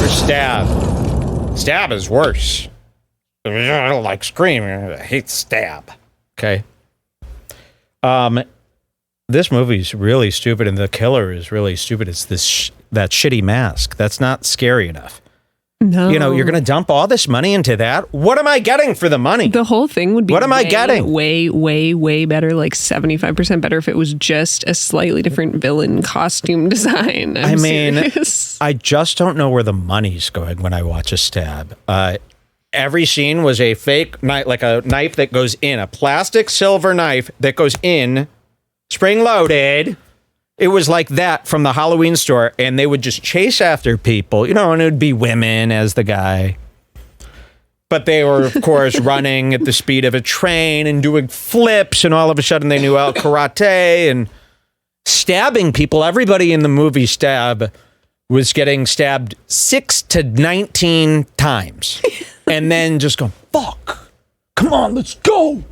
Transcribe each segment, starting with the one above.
or Stab? Stab is worse. I don't like Scream. I hate Stab. Okay. This movie's really stupid, and the killer is really stupid. It's that shitty mask. That's not scary enough. No. You know, you're going to dump all this money into that? What am I getting for the money? The whole thing would be what am I getting? Way, way, way better, like 75% better if it was just a slightly different villain costume design. I mean, I just don't know where the money's going when I watch a Stab. Every scene was a fake knife, like a knife that goes in, a plastic silver knife that goes in, spring-loaded. It was like that from the Halloween store, and they would just chase after people, you know, and it would be women as the guy. But they were, of course, running at the speed of a train and doing flips, and all of a sudden they knew karate and stabbing people. Everybody in the movie Stab was getting stabbed 6 to 19 times, and then just going, fuck, come on, let's go.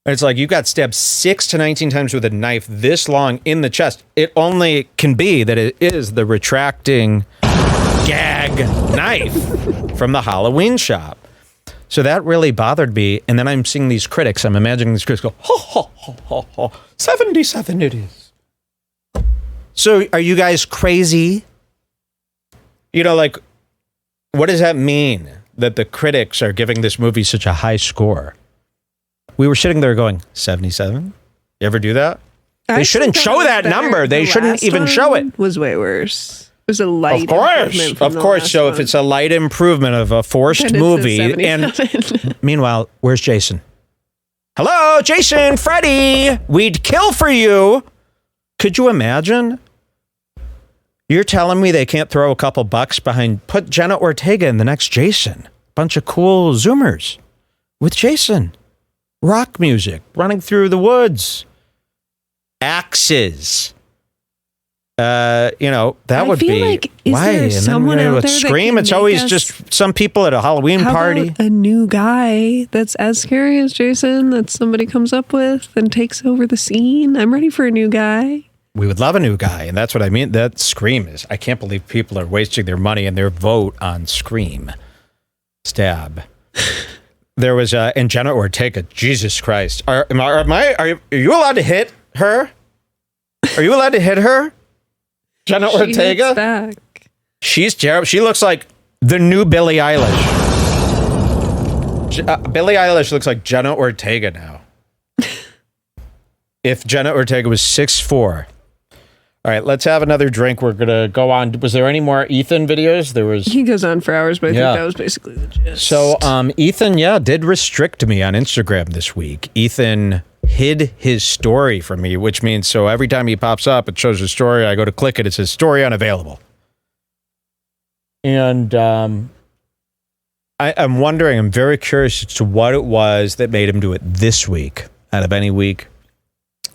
It's like you got stabbed 6 to 19 times with a knife this long in the chest. It only can be that it is the retracting gag knife from the Halloween shop. So that really bothered me. And then I'm seeing these critics. I'm imagining these critics go, ho, ho, ho, ho, ho. 77 it is. So are you guys crazy? You know, like, what does that mean that the critics are giving this movie such a high score? We were sitting there going, 77? You ever do that? They shouldn't show that number. They shouldn't even show it. Was way worse. It was a light improvement. Of course. So if it's a light improvement of a forced movie, and meanwhile, where's Jason? Hello, Jason, Freddy. We'd kill for you. Could you imagine? You're telling me they can't throw a couple bucks behind, put Jenna Ortega in the next Jason. Bunch of cool Zoomers with Jason. Rock music, running through the woods, axes. You know, that would be like, why. And then with Scream, it's always just some people at a Halloween party. About a new guy that's as scary as Jason that somebody comes up with and takes over the scene. I'm ready for a new guy. We would love a new guy, and that's what I mean. That Scream is. I can't believe people are wasting their money and their vote on Scream. Stab. There was and Jenna Ortega. Jesus Christ, are you allowed to hit her? Are you allowed to hit her, Jenna Ortega? Hits back. She's terrible. She looks like the new Billie Eilish. Billie Eilish looks like Jenna Ortega now. If Jenna Ortega was 6'4". All right, let's have another drink. We're going to go on. Was there any more Ethan videos? He goes on for hours, but I think that was basically the gist. So Ethan, did restrict me on Instagram this week. Ethan hid his story from me, which means so every time he pops up, it shows his story. I go to click it. It says story unavailable. And I'm wondering, I'm very curious as to what it was that made him do it this week out of any week.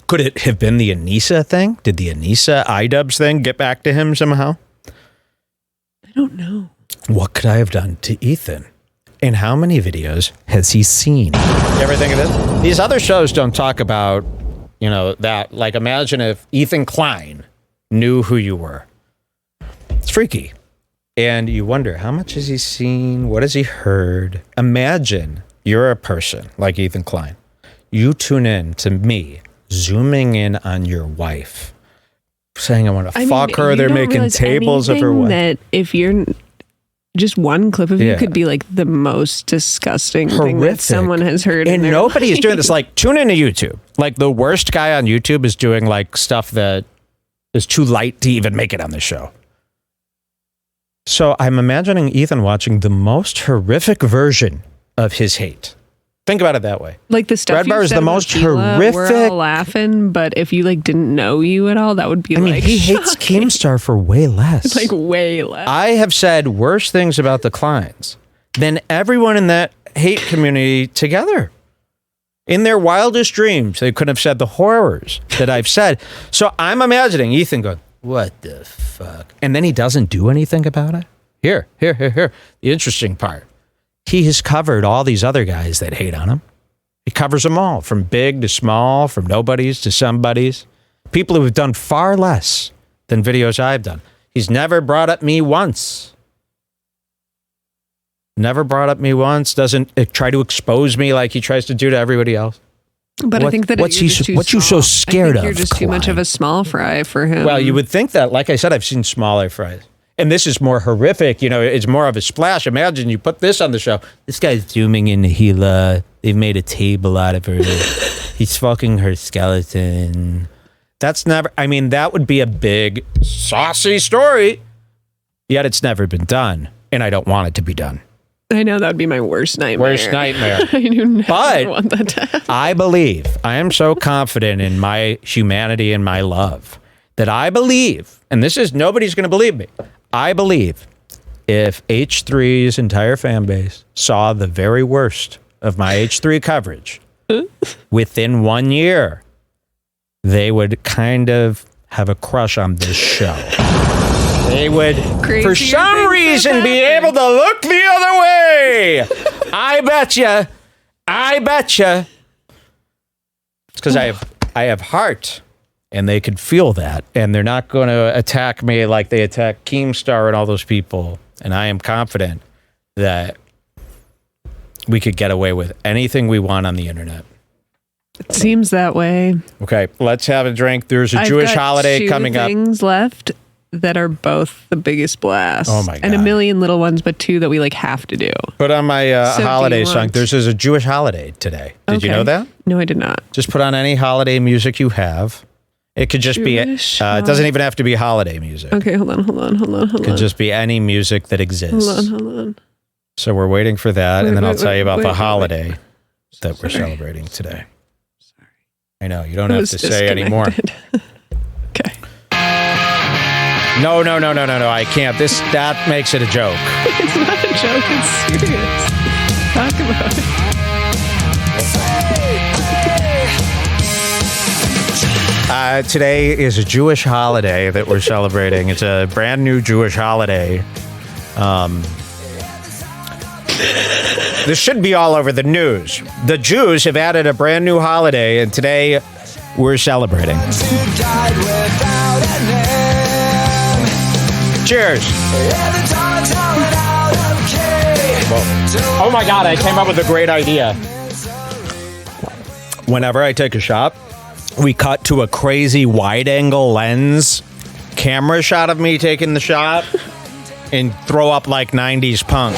Could it have been the Anissa thing? Did the Anissa iDubbbz thing get back to him somehow? I don't know. What could I have done to Ethan? And how many videos has he seen? You ever think of this? These other shows don't talk about, that. Like, imagine if Ethan Klein knew who you were. It's freaky. And you wonder, how much has he seen? What has he heard? Imagine you're a person like Ethan Klein. You tune in to me, zooming in on your wife, saying I want to fuck her. They're making tables of her wife. That if you're just one clip of you could be like the most disgusting thing that someone has heard. And nobody is doing this. Like, tune into YouTube. Like, the worst guy on YouTube is doing like stuff that is too light to even make it on the show. So I'm imagining Ethan watching the most horrific version of his hate. Think about it that way. Like the stuff Redbar is the most horrific. We're all laughing, but if you didn't know you at all, that would be he hates Keemstar for way less. Like way less. I have said worse things about the Kleins than everyone in that hate community together. In their wildest dreams, they couldn't have said the horrors that I've said. So I'm imagining Ethan going, what the fuck? And then he doesn't do anything about it. Here. The interesting part. He has covered all these other guys that hate on him. He covers them all, from big to small, from nobodies to somebodies. People who have done far less than videos I've done. He's never brought up me once. Never brought up me once. Doesn't try to expose me like he tries to do to everybody else. But I think that what's you're just too you so small. scared of? You're just too much of a small fry for him. Well, you would think that. Like I said, I've seen smaller fries. And this is more horrific. You know, it's more of a splash. Imagine you put this on the show. This guy's zooming in Gila. They've made a table out of her. He's fucking her skeleton. That's never, I mean, that would be a big, saucy story. Yet it's never been done. And I don't want it to be done. I know that would be my worst nightmare. Worst nightmare. I do never want that to happen. I believe, I am so confident in my humanity and my love that I believe, and this is, nobody's going to believe me. I believe if H3's entire fan base saw the very worst of my H3 coverage within 1 year, they would kind of have a crush on this show. They would, for some reason, be able to look the other way. I betcha. It's because I have heart, and they could feel that, and they're not going to attack me like they attack Keemstar and all those people. And I am confident that we could get away with anything we want on the internet. It seems that way. Okay, let's have a drink. There's a Jewish holiday coming up. Things left that are both the biggest blast. Oh my God. And a million little ones, but two that we like have to do. Put on my So holiday do you song. want- There's a Jewish holiday today. Did you know that? No, I did not. Just put on any holiday music you have. It could just be, it Jewish doesn't even have to be holiday music. Okay, hold on. It could just be any music that exists. Hold on. So we're waiting for that, and then I'll tell you about the wait. holiday that we're Sorry. celebrating today. I know, you don't have to say anymore. Okay. No, I can't. That makes it a joke. It's not a joke, it's serious. Talk about it. Today is a Jewish holiday that we're celebrating. It's a brand new Jewish holiday. This should be all over the news. The Jews have added a brand new holiday, and today we're celebrating. Cheers. Whoa. Oh my God, I came up with a great idea. Whenever I take a shot, we cut to a crazy wide-angle lens camera shot of me taking the shot and throw up like 90s punk.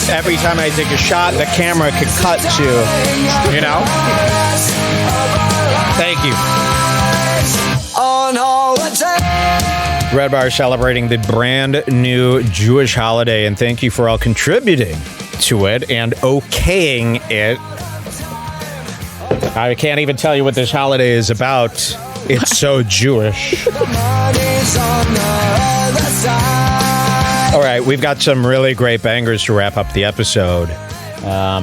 Every time I take a shot, the camera could cut to, you know? Thank you. Redbar celebrating the brand new Jewish holiday, and thank you for all contributing to it and okaying it. I can't even tell you what this holiday is about. It's so Jewish. All right, we've got some really great bangers to wrap up the episode.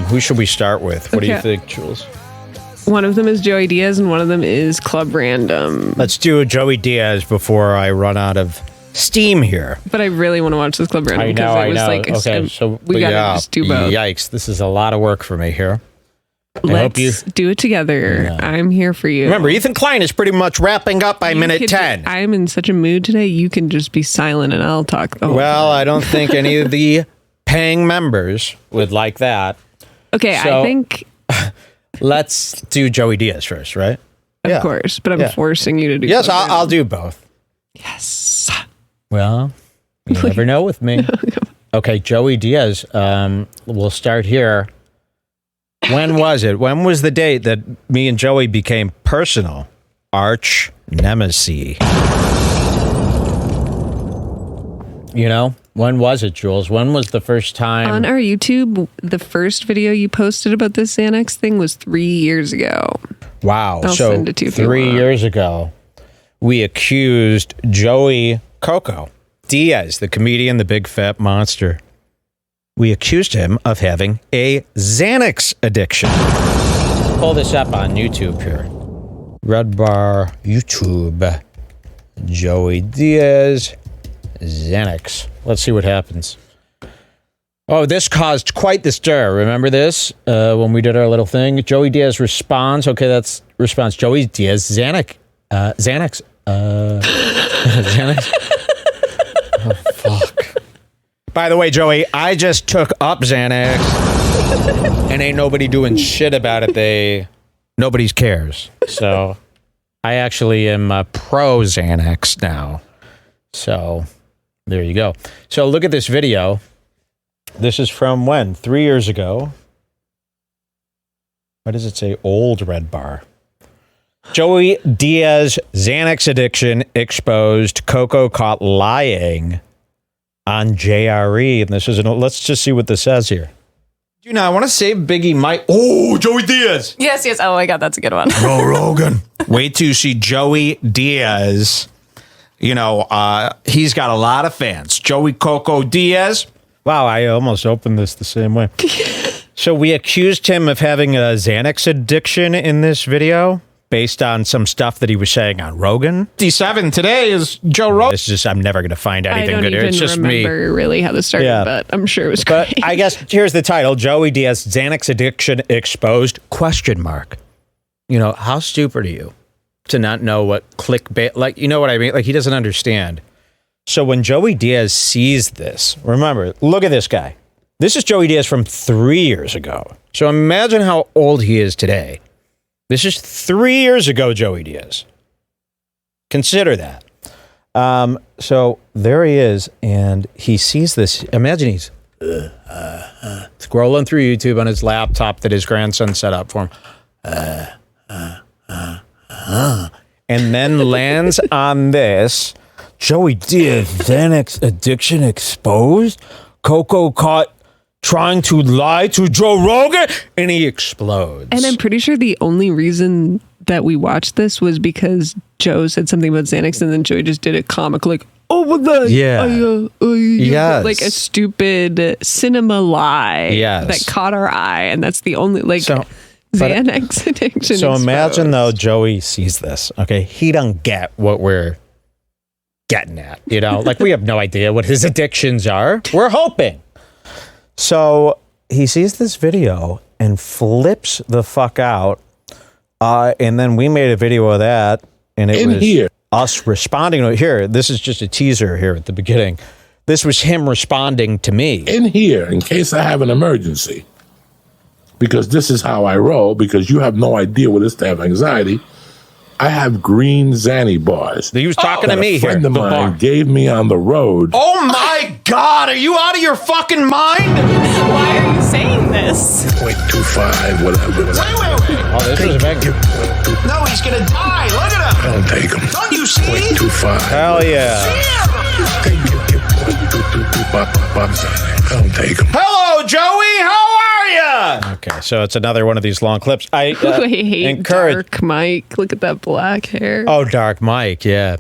Who should we start with? What do you think, Jules? One of them is Joey Diaz, and one of them is Club Random. Let's do Joey Diaz before I run out of steam here. But I really want to watch this Club Random. I know. Okay, so we gotta just do both. Yikes, this is a lot of work for me here. Let's do it together. Yeah. I'm here for you. Remember, Ethan Klein is pretty much wrapping up by minute 10. I'm in such a mood today, you can just be silent and I'll talk the whole time. I don't think any of the paying members would like that. Okay, so, I think... Let's do Joey Diaz first, right? Of course, but I'm forcing you to do Yes, I'll do both. Yes. Well, you never know with me. Okay, Joey Diaz, we'll start here. When was it? When was the date that me and Joey became personal arch nemesis? You know, when was it, Jules? When was the first time? On our YouTube, the first video you posted about this Xanax thing was 3 years ago. Wow. I'll send it to you if you 3 want. years ago, we accused Joey Diaz, the comedian, the big fat monster. We accused him of having a Xanax addiction. Pull this up on YouTube here. Redbar YouTube. Joey Diaz, Xanax. Let's see what happens. Oh, this caused quite the stir. Remember this? When we did our little thing? Joey Diaz responds. Okay, that's response. Joey Diaz, Xanax. Xanax. Oh, fuck. By the way, Joey, I just took up Xanax, and ain't nobody doing shit about it. Nobody cares. So I actually am pro Xanax now. So there you go. So look at this video. This is from when? 3 years ago. What does it say? Old Redbar. Joey Diaz Xanax addiction exposed. Coco caught lying on JRE. And this is let's just see what this says here. You know, I want to say Biggie Mike. Oh, Joey Diaz. Yes. Oh my God, that's a good one. Joe Rogan. Wait till you see Joey Diaz. You know, he's got a lot of fans. Joey Coco Diaz. Wow, I almost opened this the same way. So we accused him of having a Xanax addiction in this video based on some stuff that he was saying on Rogan. D7 today is Joe Rogan. It's just, I'm never going to find anything good here. It's just me. I don't even remember really how this started, but I'm sure it was great. But I guess here's the title. Joey Diaz, Xanax addiction exposed, ? You know, how stupid are you to not know what clickbait, like, you know what I mean? Like, he doesn't understand. So when Joey Diaz sees this, remember, look at this guy. This is Joey Diaz from 3 years ago. So imagine how old he is today. This is 3 years ago, Joey Diaz. Consider that. So there he is, and he sees this. Imagine he's scrolling through YouTube on his laptop that his grandson set up for him. And then lands on this. Joey Diaz, Xanax addiction exposed. Coco caught trying to lie to Joe Rogan, and he explodes. And I'm pretty sure the only reason that we watched this was because Joe said something about Xanax, and then Joey just did a comic like, oh my God. Yes. Like a stupid cinema lie that caught our eye, and that's the only, like, Xanax addiction. So exposed. imagine, though, Joey sees this, okay? He don't get what we're getting at, you know? Like, we have no idea what his addictions are. We're hoping. So he sees this video and flips the fuck out. And then we made a video of that. And it was us responding. Here, this is just a teaser here at the beginning. This was him responding to me. In here, in case I have an emergency. Because this is how I roll. Because you have no idea what it is to have anxiety. I have green Xanny bars. He was talking to me here. A friend of mine gave me on the road. Oh my God, are you out of your fucking mind? Why are you saying this? 0.25, whatever. Wait. Oh, this is a big... No, he's gonna die. Look at him. Don't take him. Don't you see? 0.25. Hell yeah. Don't take him. Hello, Joey. How are you? Okay, so it's another one of these long clips. I hate encourage... Dark Mike. Look at that black hair. Oh, Dark Mike, yeah.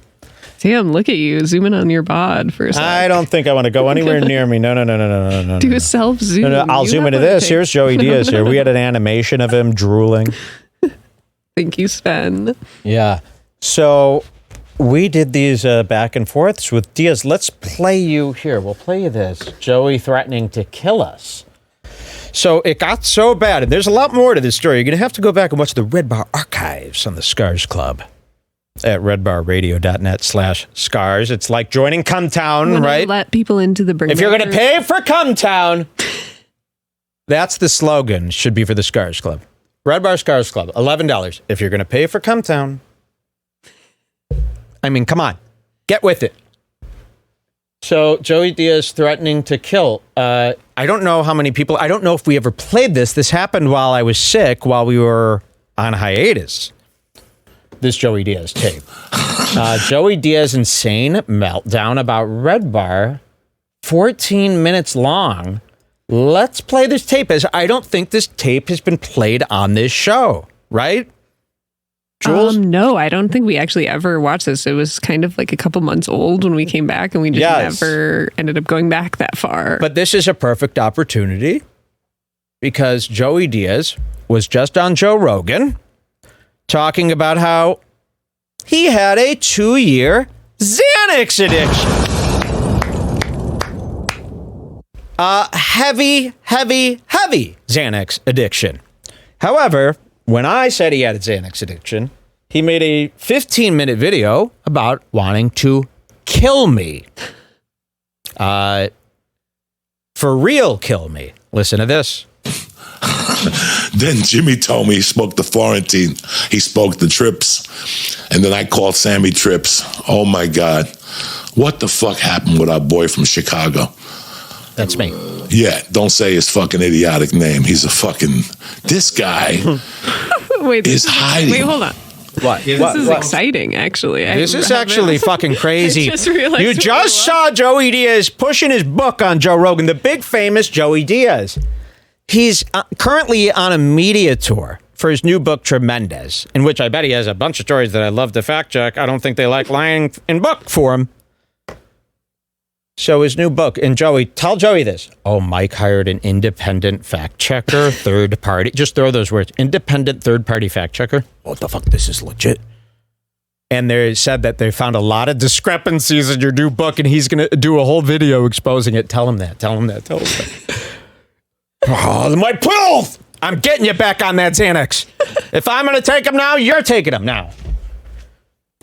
Damn, look at you. Zoom in on your bod for a second. I don't think I want to go anywhere near me. No. Do a self-zoom. No, I'll zoom into this. Here's Joey Diaz here. We had an animation of him drooling. Thank you, Sven. Yeah. So we did these back and forths with Diaz. Let's play you here. We'll play you this. Joey threatening to kill us. So it got so bad, and there's a lot more to this story. You're going to have to go back and watch the Redbar archives on the Scars Club at redbarradio.net/scars. It's like joining Cumtown, right? Let people into the If you're going to pay for Cumtown, that's the slogan, should be for the Scars Club. Redbar Scars Club, $11. If you're going to pay for Cumtown, I mean, come on, get with it. So Joey Diaz threatening to kill. I don't know how many people, I don't know if we ever played this. This happened while I was sick, while we were on hiatus. This Joey Diaz tape. Joey Diaz insane meltdown about Redbar, 14 minutes long. Let's play this tape, as I don't think this tape has been played on this show, right? Jules? No, I don't think we actually ever watched this. It was kind of like a couple months old when we came back, and we just never ended up going back that far. But this is a perfect opportunity because Joey Diaz was just on Joe Rogan talking about how he had a 2-year Xanax addiction. Heavy Xanax addiction. However, when I said he had a Xanax addiction, he made a 15-minute video about wanting to kill me. for real kill me. Listen to this. Then Jimmy told me he smoked the Florentine. He smoked the Trips. And then I called Sammy Trips. Oh, my God. What the fuck happened with our boy from Chicago? That's me. Yeah, don't say his fucking idiotic name. He's a fucking... This guy Wait, is hiding. Wait, hold on. What? This is exciting, actually. This is actually fucking crazy. I just realized You what just it saw Joey Diaz pushing his book on Joe Rogan, the big famous Joey Diaz. He's currently on a media tour for his new book, Tremendous, in which I bet he has a bunch of stories that I love to fact check. I don't think they like lying in book form. So his new book, and Joey, tell Joey this. Oh, Mike hired an independent fact checker, third party. Just throw those words. Independent third party fact checker. What the fuck? This is legit. And they said that they found a lot of discrepancies in your new book, and he's going to do a whole video exposing it. Tell him that. Tell him that. Tell him that. Oh, my pills! I'm getting you back on that Xanax. If I'm going to take them now, you're taking them now.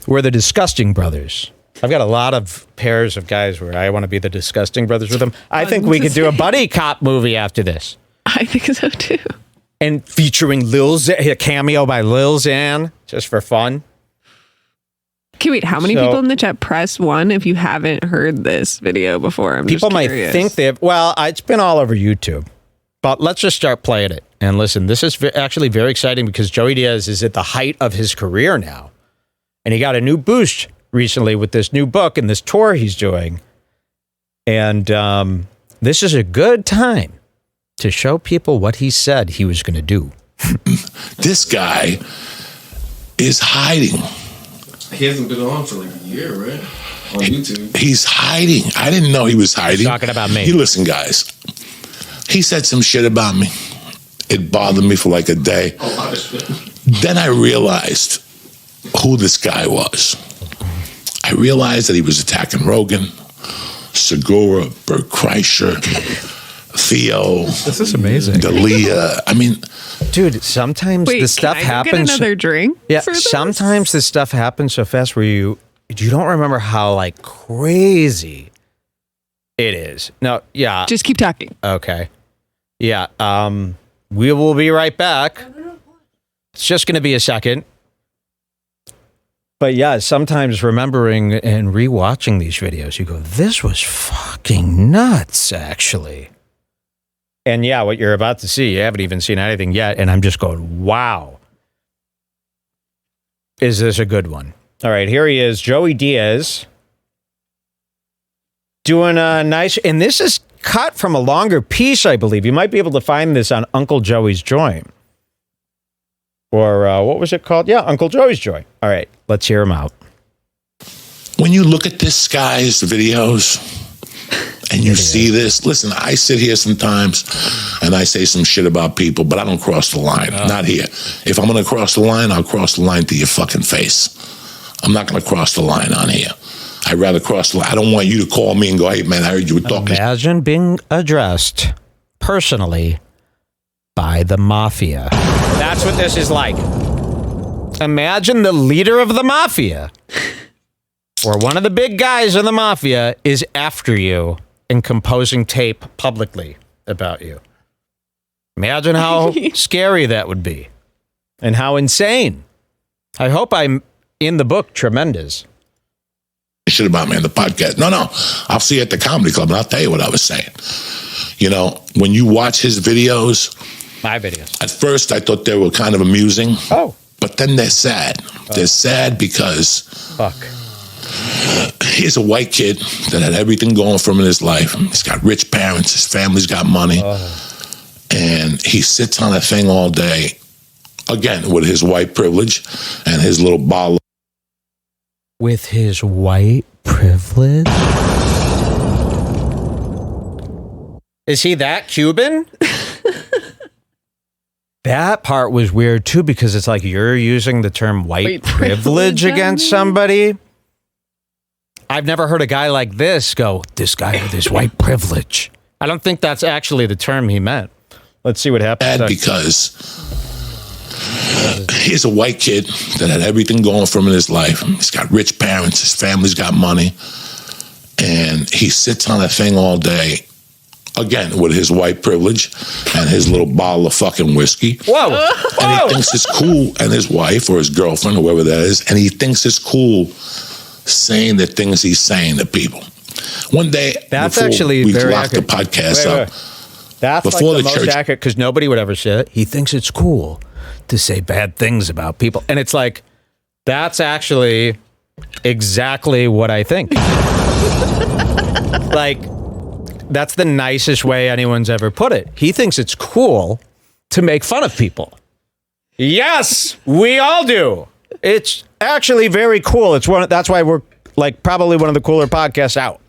We're the Disgusting Brothers. I've got a lot of pairs of guys where I want to be the Disgusting Brothers with them. I think we could do a buddy cop movie after this. I think so, too. And featuring a cameo by Lil Xan, just for fun. Okay, wait, how many people in the chat press 1 if you haven't heard this video before? People might think they have. Well, it's been all over YouTube. But let's just start playing it. And listen, this is actually very exciting because Joey Diaz is at the height of his career now. And he got a new boost recently with this new book and this tour he's doing. And this is a good time to show people what he said he was going to do. This guy is hiding. He hasn't been on for like a year, right? On YouTube. He's hiding. I didn't know he was hiding. He's talking about me. You listen, guys. He said some shit about me. It bothered me for like a day. A lot of shit. Then I realized who this guy was. I realized that he was attacking Rogan, Segura, Bert Kreischer, Theo. This is amazing. Dalia. I mean, dude, sometimes Wait, the stuff can I happens. Get another drink? Yeah, for this? sometimes this stuff happens so fast where you don't remember how like crazy it is. No, yeah. Just keep talking. Okay. Yeah. We will be right back. It's just going to be a second. But yeah, sometimes remembering and rewatching these videos, you go, this was fucking nuts, actually. And yeah, what you're about to see, you haven't even seen anything yet. And I'm just going, wow. Is this a good one? All right, here he is, Joey Diaz. Doing a nice, and this is cut from a longer piece, I believe. You might be able to find this on Uncle Joey's Joint. Or what was it called? Yeah, Uncle Joey's Joint. All right, let's hear him out. when you look at this guy's videos and you see this, listen, I sit here sometimes and I say some shit about people, but I don't cross the line. Not here. If I'm going to cross the line, I'll cross the line to your fucking face. I'm not going to cross the line on here. I'd rather cross the line. I don't want you to call me and go, hey, man, I heard you were talking. Imagine being addressed personally by the mafia. That's what this is like. Imagine the leader of the mafia or one of the big guys in the mafia is after you and composing tape publicly about you. Imagine how scary that would be and how insane. I hope I'm in the book Tremendous. Shit about me in the podcast. No, I'll see you at the comedy club and I'll tell you what I was saying. You know, when you watch his videos, my videos, at first I thought they were kind of amusing. Oh. But then they're sad. They're sad because he's a white kid that had everything going for him in his life. He's got rich parents. His family's got money. And he sits on a thing all day, again, with his white privilege and his little bottle. With his white privilege? Is he that Cuban? That part was weird too, because it's like you're using the term white privilege against somebody. I've never heard a guy like this go, this guy with his white privilege. I don't think that's actually the term he meant. Let's see what happens. Because he's a white kid that had everything going for him in his life. He's got rich parents. His family's got money. And he sits on a thing all day, again, with his white privilege and his little bottle of fucking whiskey. Whoa. And he thinks it's cool, and his wife or his girlfriend, whoever that is, and he thinks it's cool saying the things he's saying to people. One day, That's before actually we very locked accurate. the podcast Wait, up, That's before like the the most church- accurate because nobody would ever say it. He thinks it's cool to say bad things about people. And it's like, that's actually exactly what I think. Like, that's the nicest way anyone's ever put it. He thinks it's cool to make fun of people. Yes, we all do. It's actually very cool. That's why we're like probably one of the cooler podcasts out.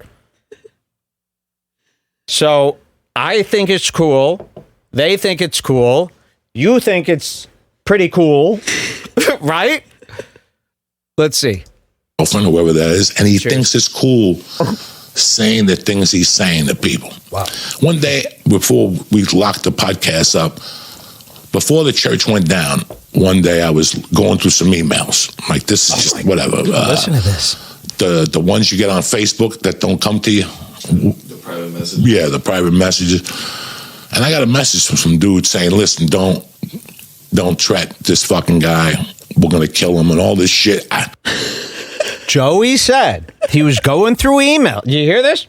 So I think it's cool. They think it's cool. You think it's pretty cool, right? Let's see. girlfriend, whoever that is, and he Cheers. thinks it's cool saying the things he's saying to people. Wow. One day, before we locked the podcast up, before the church went down, one day I was going through some emails. Like, this is just whatever. Listen to this. The ones you get on Facebook that don't come to you. The private message. Yeah, the private messages. And I got a message from some dude saying, listen, don't threat this fucking guy. We're going to kill him and all this shit. Joey said he was going through email. You hear this?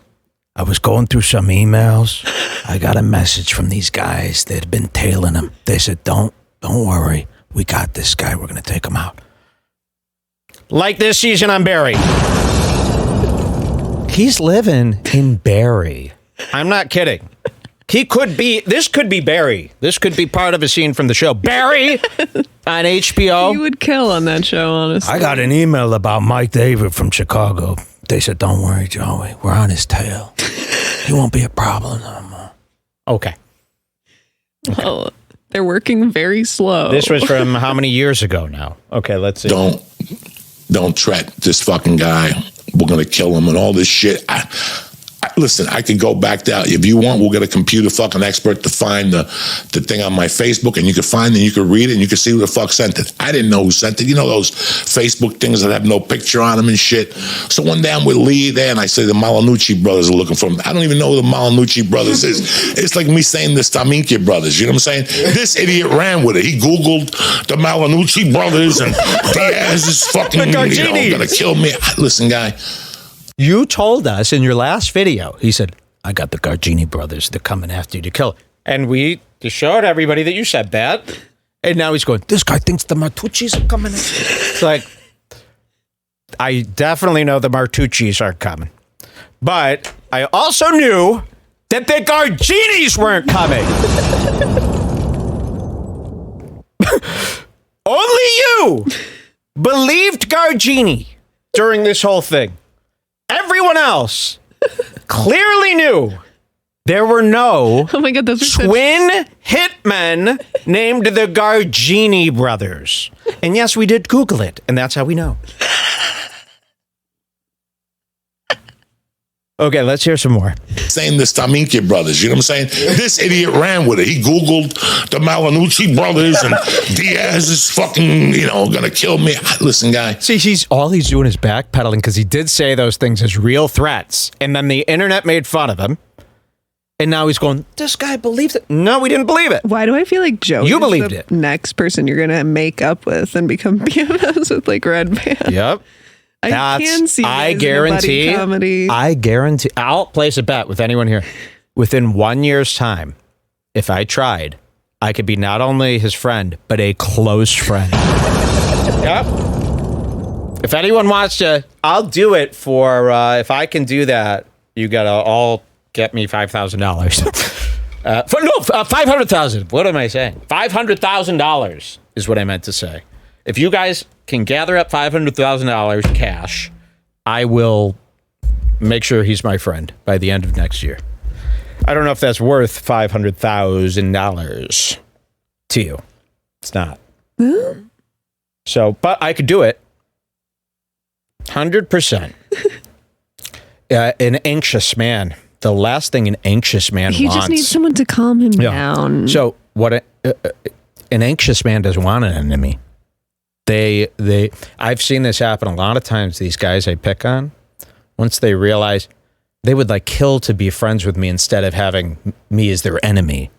I was going through some emails. I got a message from these guys. They'd been tailing him. They said, don't worry. We got this guy. We're going to take him out. Like this season on Barry. He's living in Barry. I'm not kidding. This could be Barry. This could be part of a scene from the show. Barry on HBO. You would kill on that show, honestly. I got an email about Mike David from Chicago. They said, don't worry, Joey. We're on his tail. He won't be a problem no more. Okay. Oh, they're working very slow. This was from how many years ago now? Okay, let's see. Don't threat this fucking guy. We're going to kill him and all this shit. Listen, I could go back down. If you want, we'll get a computer fucking expert to find the thing on my Facebook, and you can find it, and you can read it, and you can see who the fuck sent it. I didn't know who sent it. You know those Facebook things that have no picture on them and shit? So one day I'm with Lee there, and I say the Malanucci brothers are looking for him. I don't even know who the Malanucci brothers is. It's like me saying the Staminki brothers. You know what I'm saying? This idiot ran with it. He Googled the Malanucci brothers, and Diaz is fucking, gonna kill me. Listen, guy. You told us in your last video, he said, I got the Gargini brothers. They're coming after you to kill. And we just showed everybody that you said that. And now he's going, this guy thinks the Martucci's are coming. It's like, I definitely know the Martucci's aren't coming. But I also knew that the Garginis weren't coming. Only you believed Gargini during this whole thing. Everyone else clearly knew there were no Oh my God, those are twin hitmen named the Gargini brothers. And yes, we did Google it, and that's how we know. Okay, let's hear some more. Saying the Staminki brothers, you know what I'm saying? This idiot ran with it. He Googled the Malanucci brothers, and Diaz is fucking, gonna kill me. Listen, guy. See, he's doing is backpedaling because he did say those things as real threats, and then the internet made fun of him, and now he's going, this guy believed it. No, we didn't believe it. Why do I feel like Joey You is believed the it. next person you're going to make up with and become BFFs with, like, Redband? Yep. I can see I you guys in a buddy comedy. I guarantee. I'll place a bet with anyone here. Within 1 year's time, if I tried, I could be not only his friend, but a close friend. Yep. If anyone wants to, I'll do it for, if I can do that, you got to all get me $5,000. $500,000. What am I saying? $500,000 is what I meant to say. If you guys can gather up $500,000 cash, I will make sure he's my friend by the end of next year. I don't know if that's worth $500,000 to you. It's not. So, but I could do it. 100%. An anxious man. The last thing an anxious man He wants. just needs someone to calm him down. So what an anxious man doesn't want an enemy. I've seen this happen a lot of times. These guys I pick on, once they realize they would like kill to be friends with me instead of having me as their enemy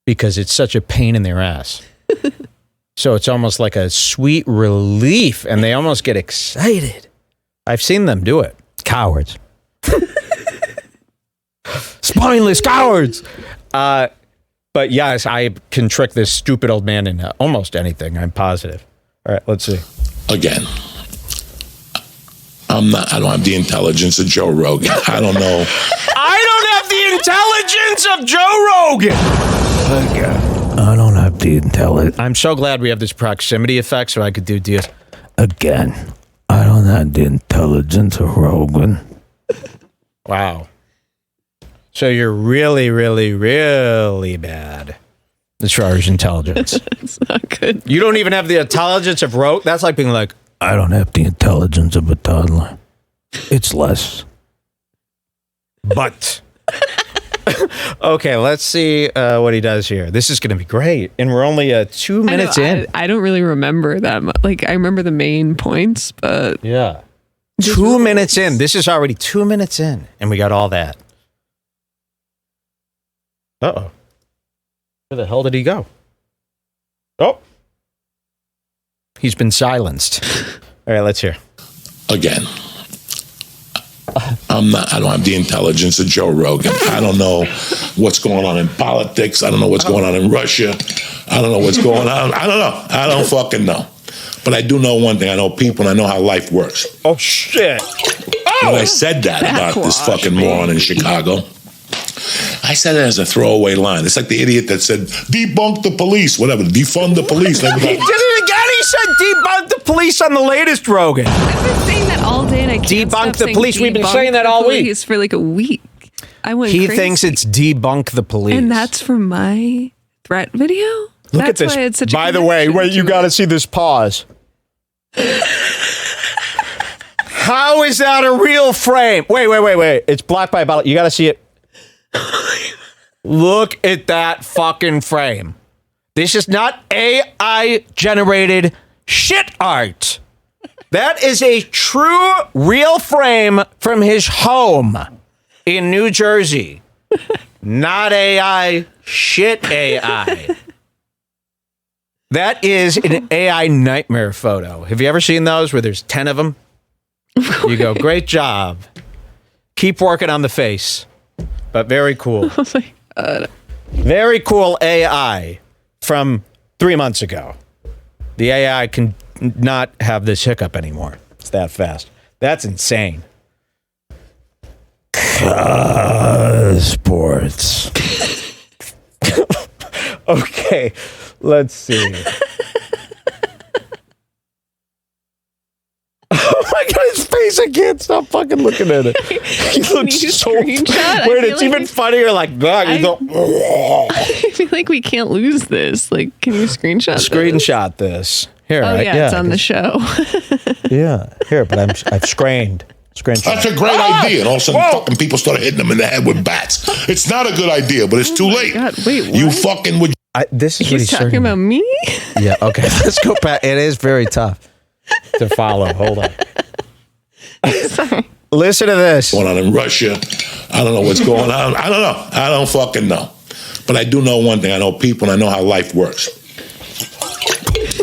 because it's such a pain in their ass. So it's almost like a sweet relief and they almost get excited. I've seen them do it. Cowards. Spineless cowards. But yes, I can trick this stupid old man into almost anything. I'm positive. All right, let's see. Again, I don't have the intelligence of Joe Rogan. I don't know. I don't have the intelligence of Joe Rogan. Again, I don't have the intelligence. I'm so glad we have this proximity effect so I could do Diaz. Again, I don't have the intelligence of Rogan. Wow. So you're really, really, really bad as far as intelligence. It's not good. You don't even have the intelligence of Rogan? That's like being like, I don't have the intelligence of a toddler. It's less. But. Okay, let's see what he does here. This is going to be great. And we're only 2 minutes in. I don't really remember that much. Like, I remember the main points, but... Yeah. 2 minutes in. This is already 2 minutes in. And we got all that. Uh-oh. Where the hell did he go? Oh. He's been silenced. All right, let's hear. Again, I don't have the intelligence of Joe Rogan. I don't know what's going on in politics. I don't know what's going on in Russia. I don't know what's going on. I don't know. I don't fucking know. But I do know one thing. I know people and I know how life works. Oh, shit. Oh! When I said that about this fucking moron in Chicago, I said it as a throwaway line. It's like the idiot that said, debunk the police, whatever, defund the police. He did it again. He said debunk the police on the latest Rogan. I've been saying that all day and I can't Debunk stop the police. saying We've been debunk saying that the all week. police for like a week. I went He crazy. thinks it's debunk the police. And that's from my threat video? Look That's at this. why it's such a By the way, connection wait, you to got to it. see this pause. How is that a real frame? Wait. It's blocked by a bottle. You got to see it. Look at that fucking frame. This is not AI generated shit art. That is a true, real frame from his home in New Jersey. Not AI, shit AI. That is an AI nightmare photo. Have you ever seen those where there's 10 of them? You go, great job. Keep working on the face. But very cool. Oh my God. Very cool AI from 3 months ago. The AI can not have this hiccup anymore. It's that fast. That's insane. Sports. Okay, let's see. Oh my God, his face! I can't stop fucking looking at it. He looks you so. screenshot? I Wait, feel it's like even funnier. Like that. You go. I feel like we can't lose this. Like, can you screenshot this? Screenshot this. Here, Oh, right? yeah, it's on the show. Yeah, here, but I've screenshot. That's a great idea. And all of a sudden, fucking people started hitting them in the head with bats. It's not a good idea, but it's too late. God, wait, what? You fucking would. This is what He's talking about me? Yeah, okay. Let's go back. It is very tough to follow. Hold on. Sorry. Listen to this. Going on in Russia. I don't know what's going on. I don't know. I don't fucking know. But I do know one thing. I know people and I know how life works.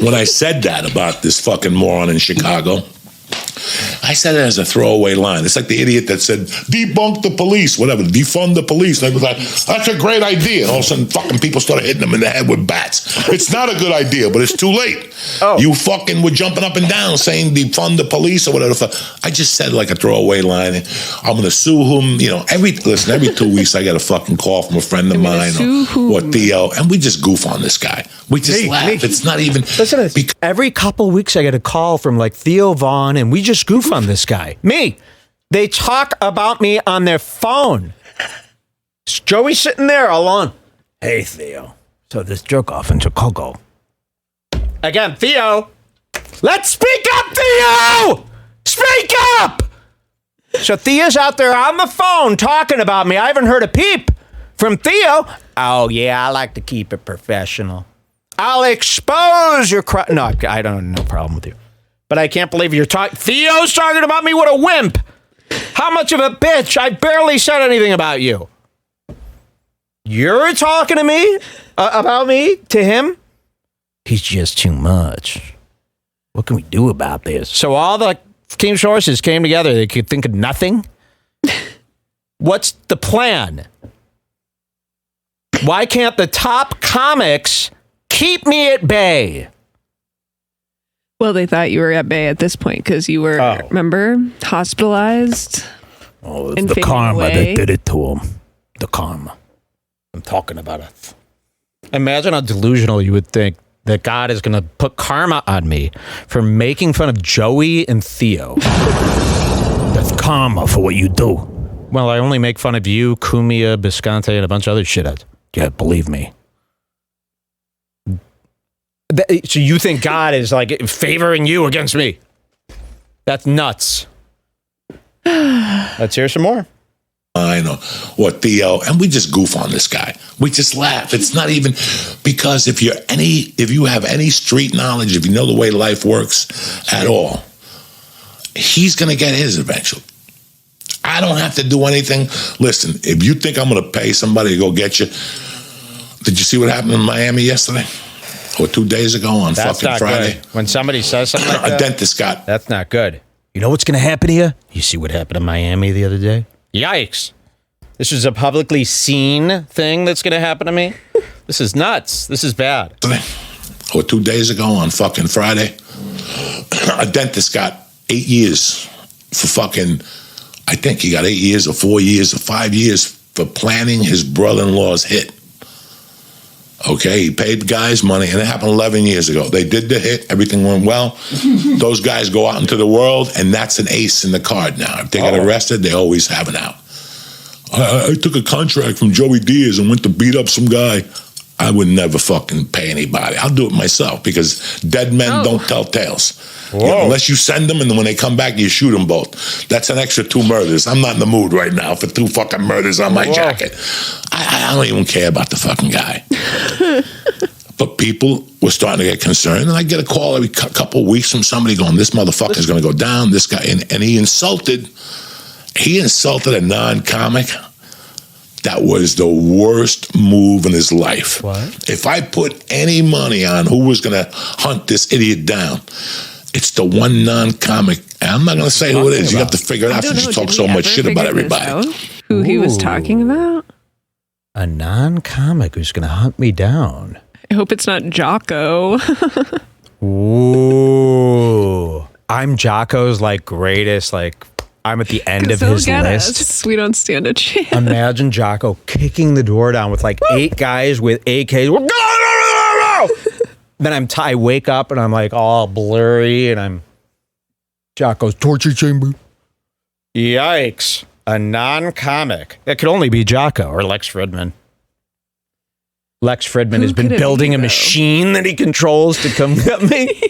When I said that about this fucking moron in Chicago, I said it as a throwaway line. It's like the idiot that said, debunk the police, whatever, defund the police. And I was like, that's a great idea. And all of a sudden, fucking people started hitting them in the head with bats. It's not a good idea, but it's too late. Oh. You fucking were jumping up and down saying defund the police or whatever. I just said like a throwaway line. I'm going to sue him. You know, every 2 weeks I get a fucking call from a friend of mine or Theo, and we just goof on this guy. We just laugh. It's not even. Listen to this. Every couple weeks I get a call from like Theo Vaughn, and we just goof on this guy. Me. They talk about me on their phone. Joey's sitting there alone. Hey, Theo. So this jerk off in Chicago. Again, Theo. Let's speak up, Theo! Speak up! So Theo's out there on the phone talking about me. I haven't heard a peep from Theo. Oh, yeah, I like to keep it professional. I'll expose your crime. No, I don't have no problem with you. But I can't believe you're talking. Theo's talking about me. What a wimp. How much of a bitch? I barely said anything about you. You're talking to me about me to him? He's just too much. What can we do about this? So all the team sources came together. They could think of nothing. What's the plan? Why can't the top comics keep me at bay? Well, they thought you were at bay at this point because you were, remember, hospitalized. Oh, it's the karma that did it to him. The karma. I'm talking about it. Imagine how delusional you would think that God is going to put karma on me for making fun of Joey and Theo. That's karma for what you do. Well, I only make fun of you, Cumia, Bisconte, and a bunch of other shitheads. Yeah, believe me. So you think God is like favoring you against me? That's nuts. Let's hear some more. I know what Theo, and we just goof on this guy. We just laugh. It's not even because if you have any street knowledge, if you know the way life works at all, he's going to get his eventually. I don't have to do anything. Listen, if you think I'm going to pay somebody to go get you, did you see what happened in Miami yesterday? Or 2 days ago on fucking Friday? Good. When somebody says something like that, a dentist got. That's not good. You know what's going to happen to you? You see what happened in Miami the other day? Yikes. This is a publicly seen thing that's going to happen to me? This is nuts. This is bad. Or 2 days ago on fucking Friday, a dentist got 8 years for fucking, I think he got 8 years or 4 years or 5 years for planning his brother-in-law's hit. Okay, he paid the guys money, and it happened 11 years ago. They did the hit, everything went well. Those guys go out into the world, and that's an ace in the card now. If they get arrested, they always have it out. I took a contract from Joey Diaz and went to beat up some guy. I would never fucking pay anybody. I'll do it myself because dead men don't tell tales. You know, unless you send them and then when they come back, you shoot them both. That's an extra 2 murders. I'm not in the mood right now for 2 fucking murders on my jacket. I don't even care about the fucking guy. But people were starting to get concerned, and I get a call every couple of weeks from somebody going, this motherfucker's going to go down, this guy. And he insulted a non-comic. That was the worst move in his life. What? If I put any money on who was going to hunt this idiot down, it's the one non-comic. And I'm not going to say who it is. You have to figure it out since you talk so much shit about everybody. Who he was talking about? A non-comic who's going to hunt me down. I hope it's not Jocko. Ooh. I'm Jocko's greatest, I'm at the end of his list. Us. We don't stand a chance. Imagine Jocko kicking the door down with 8 guys with AKs. Then I wake up and I'm all blurry and I'm Jocko's torture chamber. Yikes. A non-comic. That could only be Jocko or Lex Fridman. Lex Fridman has been building a machine that he controls to come get me.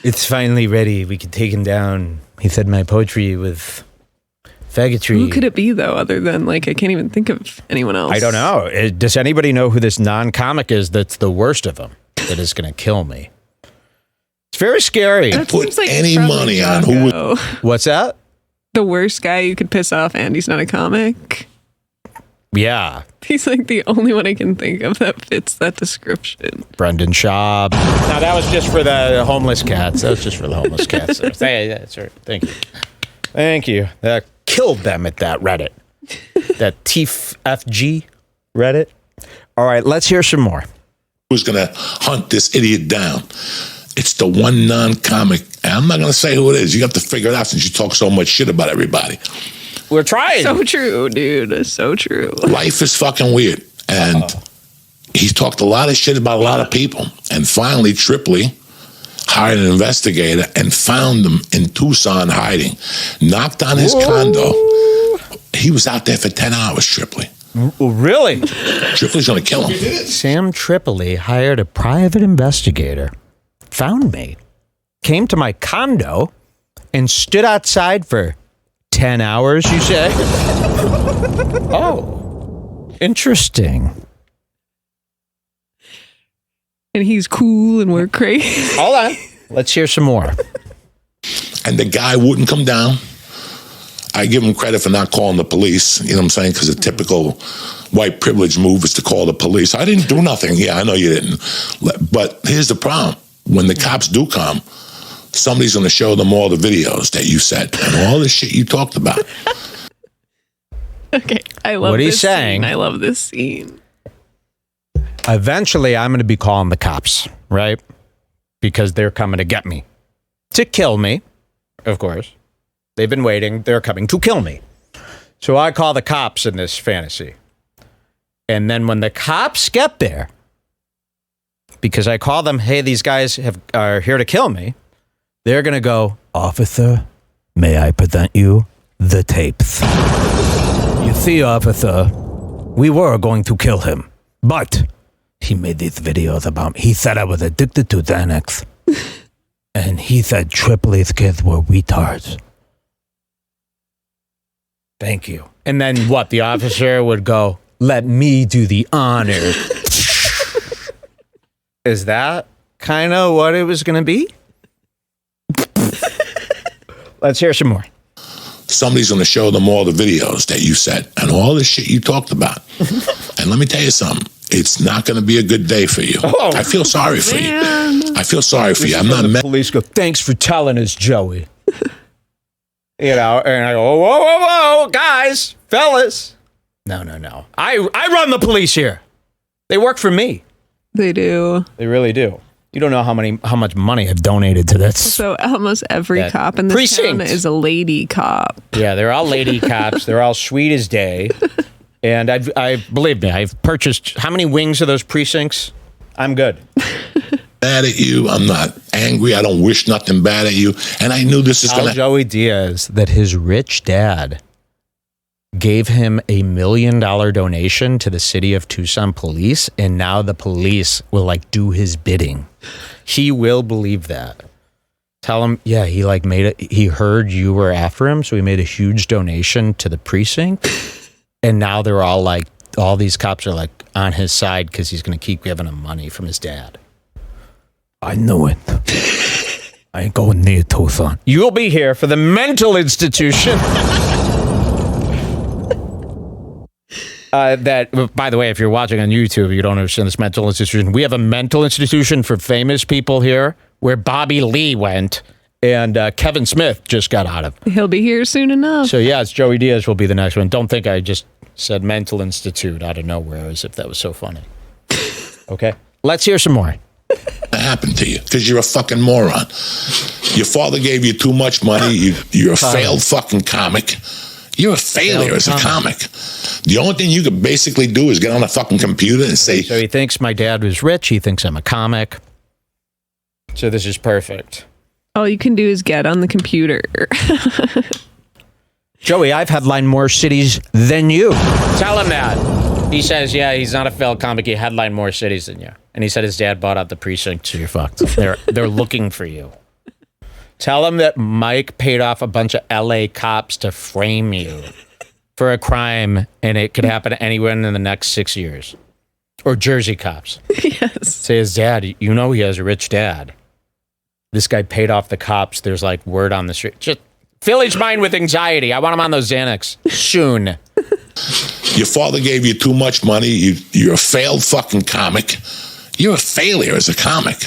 It's finally ready. We can take him down. He fed my poetry with faggotry. Who could it be, though, other than, I can't even think of anyone else? I don't know. Does anybody know who this non-comic is that's the worst of them, that is going to kill me? It's very scary. That put any money on who was... What's that? The worst guy you could piss off, and he's not a comic. Yeah. He's the only one I can think of that fits that description. Brendan Schaub. Now, that was just for the homeless cats. That was just for the homeless cats. Thank you. Thank you. That killed them at that Reddit. That TFG Reddit. All right, let's hear some more. Who's going to hunt this idiot down? It's the one non-comic. And I'm not going to say who it is. You have to figure it out since you talk so much shit about everybody. We're trying. So true, dude. So true. Life is fucking weird. And he's talked a lot of shit about a lot of people. And finally, Tripoli hired an investigator and found him in Tucson hiding. Knocked on his condo. He was out there for 10 hours, Tripoli. Really? Tripoli's going to kill him. Sam Tripoli hired a private investigator, found me, came to my condo, and stood outside for 10 hours, you say? Oh, interesting. And he's cool and we're crazy. Hold on. Let's hear some more. and the guy wouldn't come down. I give him credit for not calling the police, you know what I'm saying? Because a typical white privilege move is to call the police. I didn't do nothing. Yeah, I know you didn't. But here's the problem. When the cops do come, somebody's going to show them all the videos that you said and all the shit you talked about. Okay, I love what this he's saying. scene. I love this scene. Eventually, I'm going to be calling the cops, right? Because they're coming to get me. To kill me, of course. They've been waiting. They're coming to kill me. So I call the cops in this fantasy. And then when the cops get there, because I call them, hey, these guys are here to kill me, they're going to go, officer, may I present you the tapes? You see, officer, we were going to kill him, but he made these videos about me. He said I was addicted to Xanax. And he said Tripoli's kids were retards. Thank you. And then what? The officer would go, let me do the honor. Is that kind of what it was going to be? Let's hear some more. Somebody's going to show them all the videos that you said and all the shit you talked about. And let me tell you something. It's not going to be a good day for you. Oh, I feel sorry for you. I feel sorry for you. I'm not the police go, thanks for telling us, Joey. You know, and I go, whoa, whoa, whoa, guys, fellas. No. I run the police here. They work for me. They do. They really do. You don't know how much money I've donated to this. So almost every That cop in this precinct. town is a lady cop. Yeah, they're all lady cops. They're all sweet as day. And I believe me, I've purchased how many wings of those precincts? I'm good. Mad at you. I'm not angry. I don't wish nothing bad at you. And I knew this is going to... Joey Diaz that his rich dad gave him $1 million donation to the city of Tucson police, and now the police will like do his bidding. He will believe that. Tell him, yeah, he like made it. He heard you were after him, so he made a huge donation to the precinct, and now they're all like, all these cops are like on his side because he's going to keep giving him money from his dad. I knew it. I ain't going near Tucson. You'll be here for the mental institution. That, by the way, if you're watching on YouTube, you don't understand this mental institution. We have a mental institution for famous people here where Bobby Lee went and Kevin Smith just got out of. He'll be here soon enough. So, yeah, it's Joey Diaz will be the next one. Don't think I just said mental institute out of nowhere as if that was so funny. Okay, let's hear some more. Happened to you because you're a fucking moron. Your father gave you too much money. You're a failed fucking comic. You're a failure as a comic. The only thing you could basically do is get on a fucking computer and say... So he thinks my dad was rich. He thinks I'm a comic. So this is perfect. All you can do is get on the computer. Joey, I've headlined more cities than you. Tell him that. He says, yeah, he's not a failed comic. He headlined more cities than you. And he said his dad bought out the precinct, so you're fucked. They're looking for you. Tell him that Mike paid off a bunch of LA cops to frame you for a crime, and it could happen to anyone in the next 6 years. Or Jersey cops. Yes. Say his dad, you know he has a rich dad. This guy paid off the cops. There's like word on the street. Just fill his mind with anxiety. I want him on those Xanax soon. Your father gave you too much money. You're a failed fucking comic. You're a failure as a comic.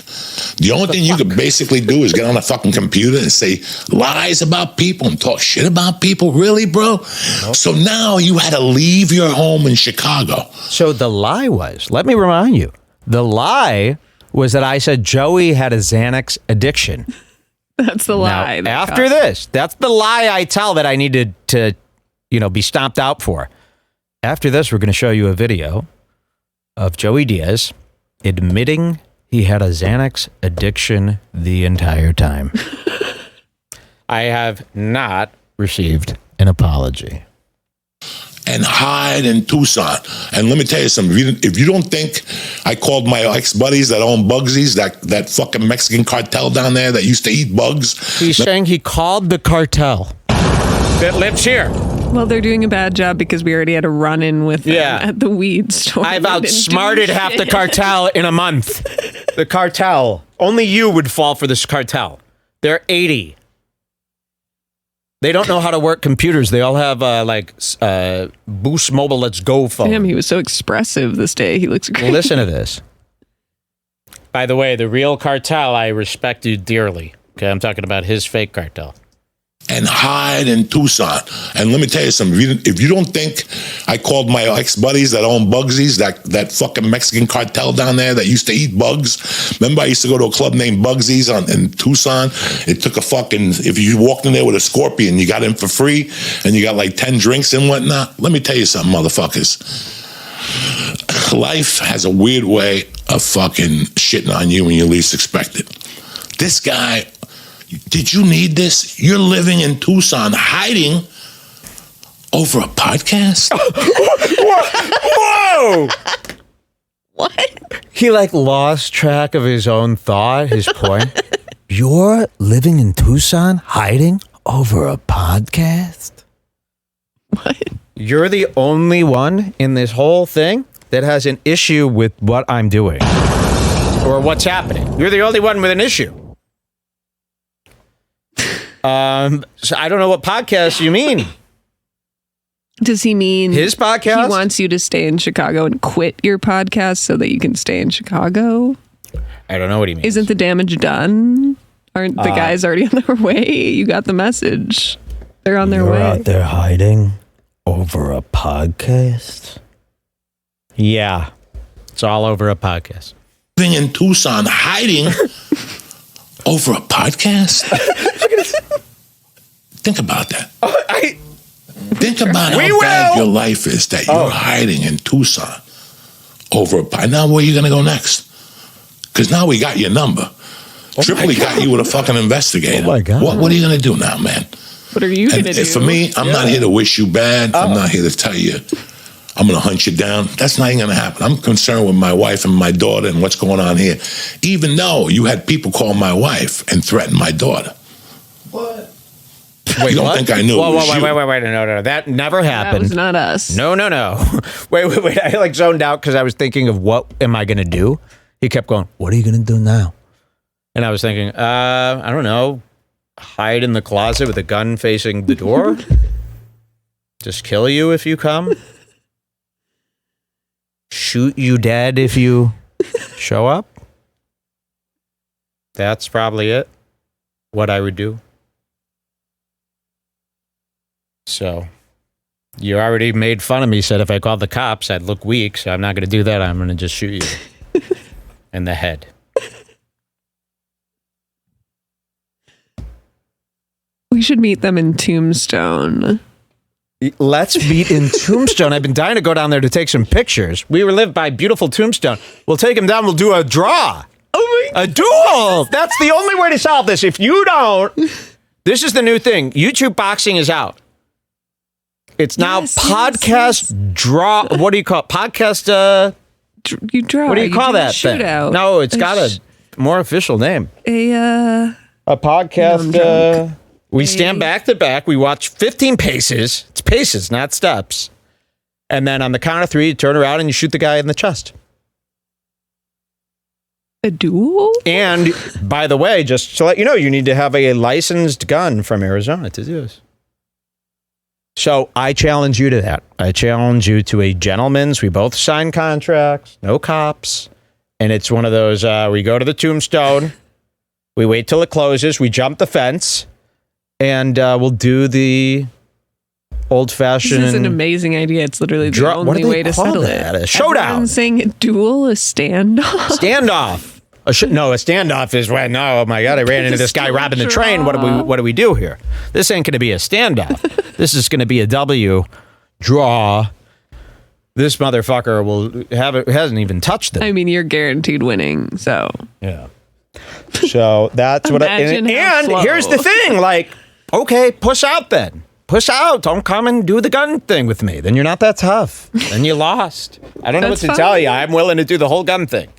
The only thing you could basically do is get on a fucking computer and say lies about people and talk shit about people. Really, bro? Nope. So now you had to leave your home in Chicago. So the lie was, let me remind you, the lie was that I said Joey had a Xanax addiction. That's the lie. Now, after this, that's the lie I tell that I needed to, be stomped out for. After this, we're going to show you a video of Joey Diaz admitting he had a Xanax addiction the entire time. I have not received an apology. And hide in Tucson. And let me tell you something. If you don't think I called my ex-buddies that own Bugsies, that fucking Mexican cartel down there that used to eat bugs. He's saying he called the cartel that lives here. Well, they're doing a bad job because we already had a run-in with them at the weed store. I've outsmarted half the cartel in a month. The cartel. Only you would fall for this cartel. They're 80. They don't know how to work computers. They all have Boost Mobile Let's Go phones. Damn, he was so expressive this day. He looks great. Well, listen to this. By the way, the real cartel, I respect you dearly. Okay, I'm talking about his fake cartel. And hide in Tucson. And let me tell you something. If you don't think I called my ex-buddies that own Bugsies, that fucking Mexican cartel down there that used to eat bugs. Remember I used to go to a club named Bugsies in Tucson? It took if you walked in there with a scorpion, you got in for free, and you got like 10 drinks and whatnot. Let me tell you something, motherfuckers. Life has a weird way of fucking shitting on you when you least expect it. This guy... Did you need this? You're living in Tucson, hiding over a podcast? Whoa! What? He lost track of his own thought, his point. You're living in Tucson, hiding over a podcast? What? You're the only one in this whole thing that has an issue with what I'm doing or what's happening. You're the only one with an issue. So I don't know what podcast you mean. Does he mean his podcast? He wants you to stay in Chicago and quit your podcast so that you can stay in Chicago? I don't know what he means. Isn't the damage done? Aren't the guys already on their way? You got the message. They're on their way. You're out there hiding over a podcast? Yeah. It's all over a podcast. Living in Tucson, hiding over a podcast? Think about that. Think about how bad your life is that you're hiding in Tucson over a podcast. Now, where are you going to go next? Because now we got your number. Tripoli got you with a fucking investigator. Oh, my God. What are you going to do now, man? What are you going to do? For me, I'm not here to wish you bad. I'm not here to tell you I'm going to hunt you down. That's not even going to happen. I'm concerned with my wife and my daughter and what's going on here. Even though you had people call my wife and threaten my daughter. What? Wait, you don't think I knew it was you? Wait, no. That never happened. That was not us. No. Wait. I zoned out because I was thinking of what am I going to do? He kept going, what are you going to do now? And I was thinking, I don't know, hide in the closet with a gun facing the door? Just kill you if you come? Shoot you dead if you show up? That's probably it. What I would do. So, you already made fun of me, said if I called the cops, I'd look weak, so I'm not going to do that. I'm going to just shoot you in the head. We should meet them in Tombstone. Let's meet in Tombstone. I've been dying to go down there to take some pictures. We live by beautiful Tombstone. We'll take him down. We'll do a draw. Oh my! A duel. That's the only way to solve this. If you don't, this is the new thing. YouTube boxing is out. It's now podcast draw. What do you call it? Podcast? You draw. What do you call that thing? Shootout. No, it's got a more official name. A podcast. We stand back to back. We watch 15 paces. It's paces, not steps. And then on the count of 3, you turn around and you shoot the guy in the chest. A duel? And by the way, just to let you know, you need to have a licensed gun from Arizona to do this. So I challenge you to that. I challenge you to a gentleman's. We both sign contracts, no cops. And it's one of those, we go to the Tombstone. We wait till it closes. We jump the fence. And we'll do the old-fashioned... This is an amazing idea. It's literally the only way to settle it. A showdown. Everyone's saying a duel, a standoff. Standoff. A standoff is when, oh my God, I ran into this guy robbing the train. What do we do here? This ain't going to be a standoff. This is going to be a W draw. This motherfucker will have it, hasn't even touched it. I mean, you're guaranteed winning, so. Yeah. So that's what and here's the thing, okay, push out then. Push out. Don't come and do the gun thing with me. Then you're not that tough. Then you lost. I don't know what to tell you. I'm willing to do the whole gun thing.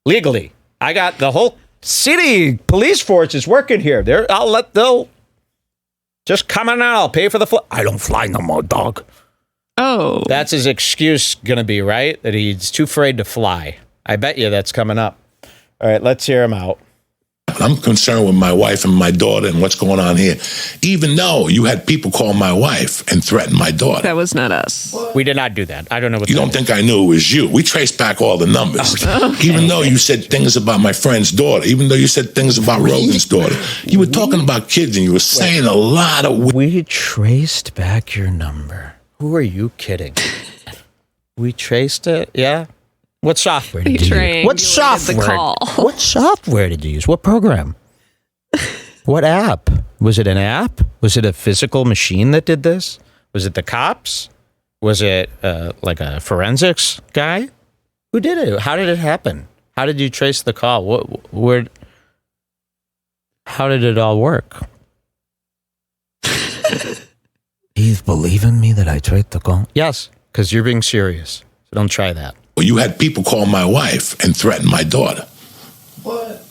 Legally. I got the whole city police force is working here. They'll just come on out. I'll pay for the flight. I don't fly no more, dog. Oh. That's his excuse gonna be, right? That he's too afraid to fly. I bet you that's coming up. All right, let's hear him out. I'm concerned with my wife and my daughter and what's going on here. Even though you had people call my wife and threaten my daughter. That was not us. We did not do that. I don't know what You don't think I knew it was you. We traced back all the numbers. Okay. Even though you said things about my friend's daughter, even though you said things about Rogan's daughter, you were talking about kids and you were saying a lot of... We traced back your number. Who are you kidding? We traced it? Yeah. What software did you use? What software? The call. What software did you use? What program? What app? Was it an app? Was it a physical machine that did this? Was it the cops? Was it like a forensics guy? Who did it? How did it happen? How did you trace the call? How did it all work? He's believing me that I traced the call? Yes, because you're being serious. So don't try that. Well, you had people call my wife and threaten my daughter. What?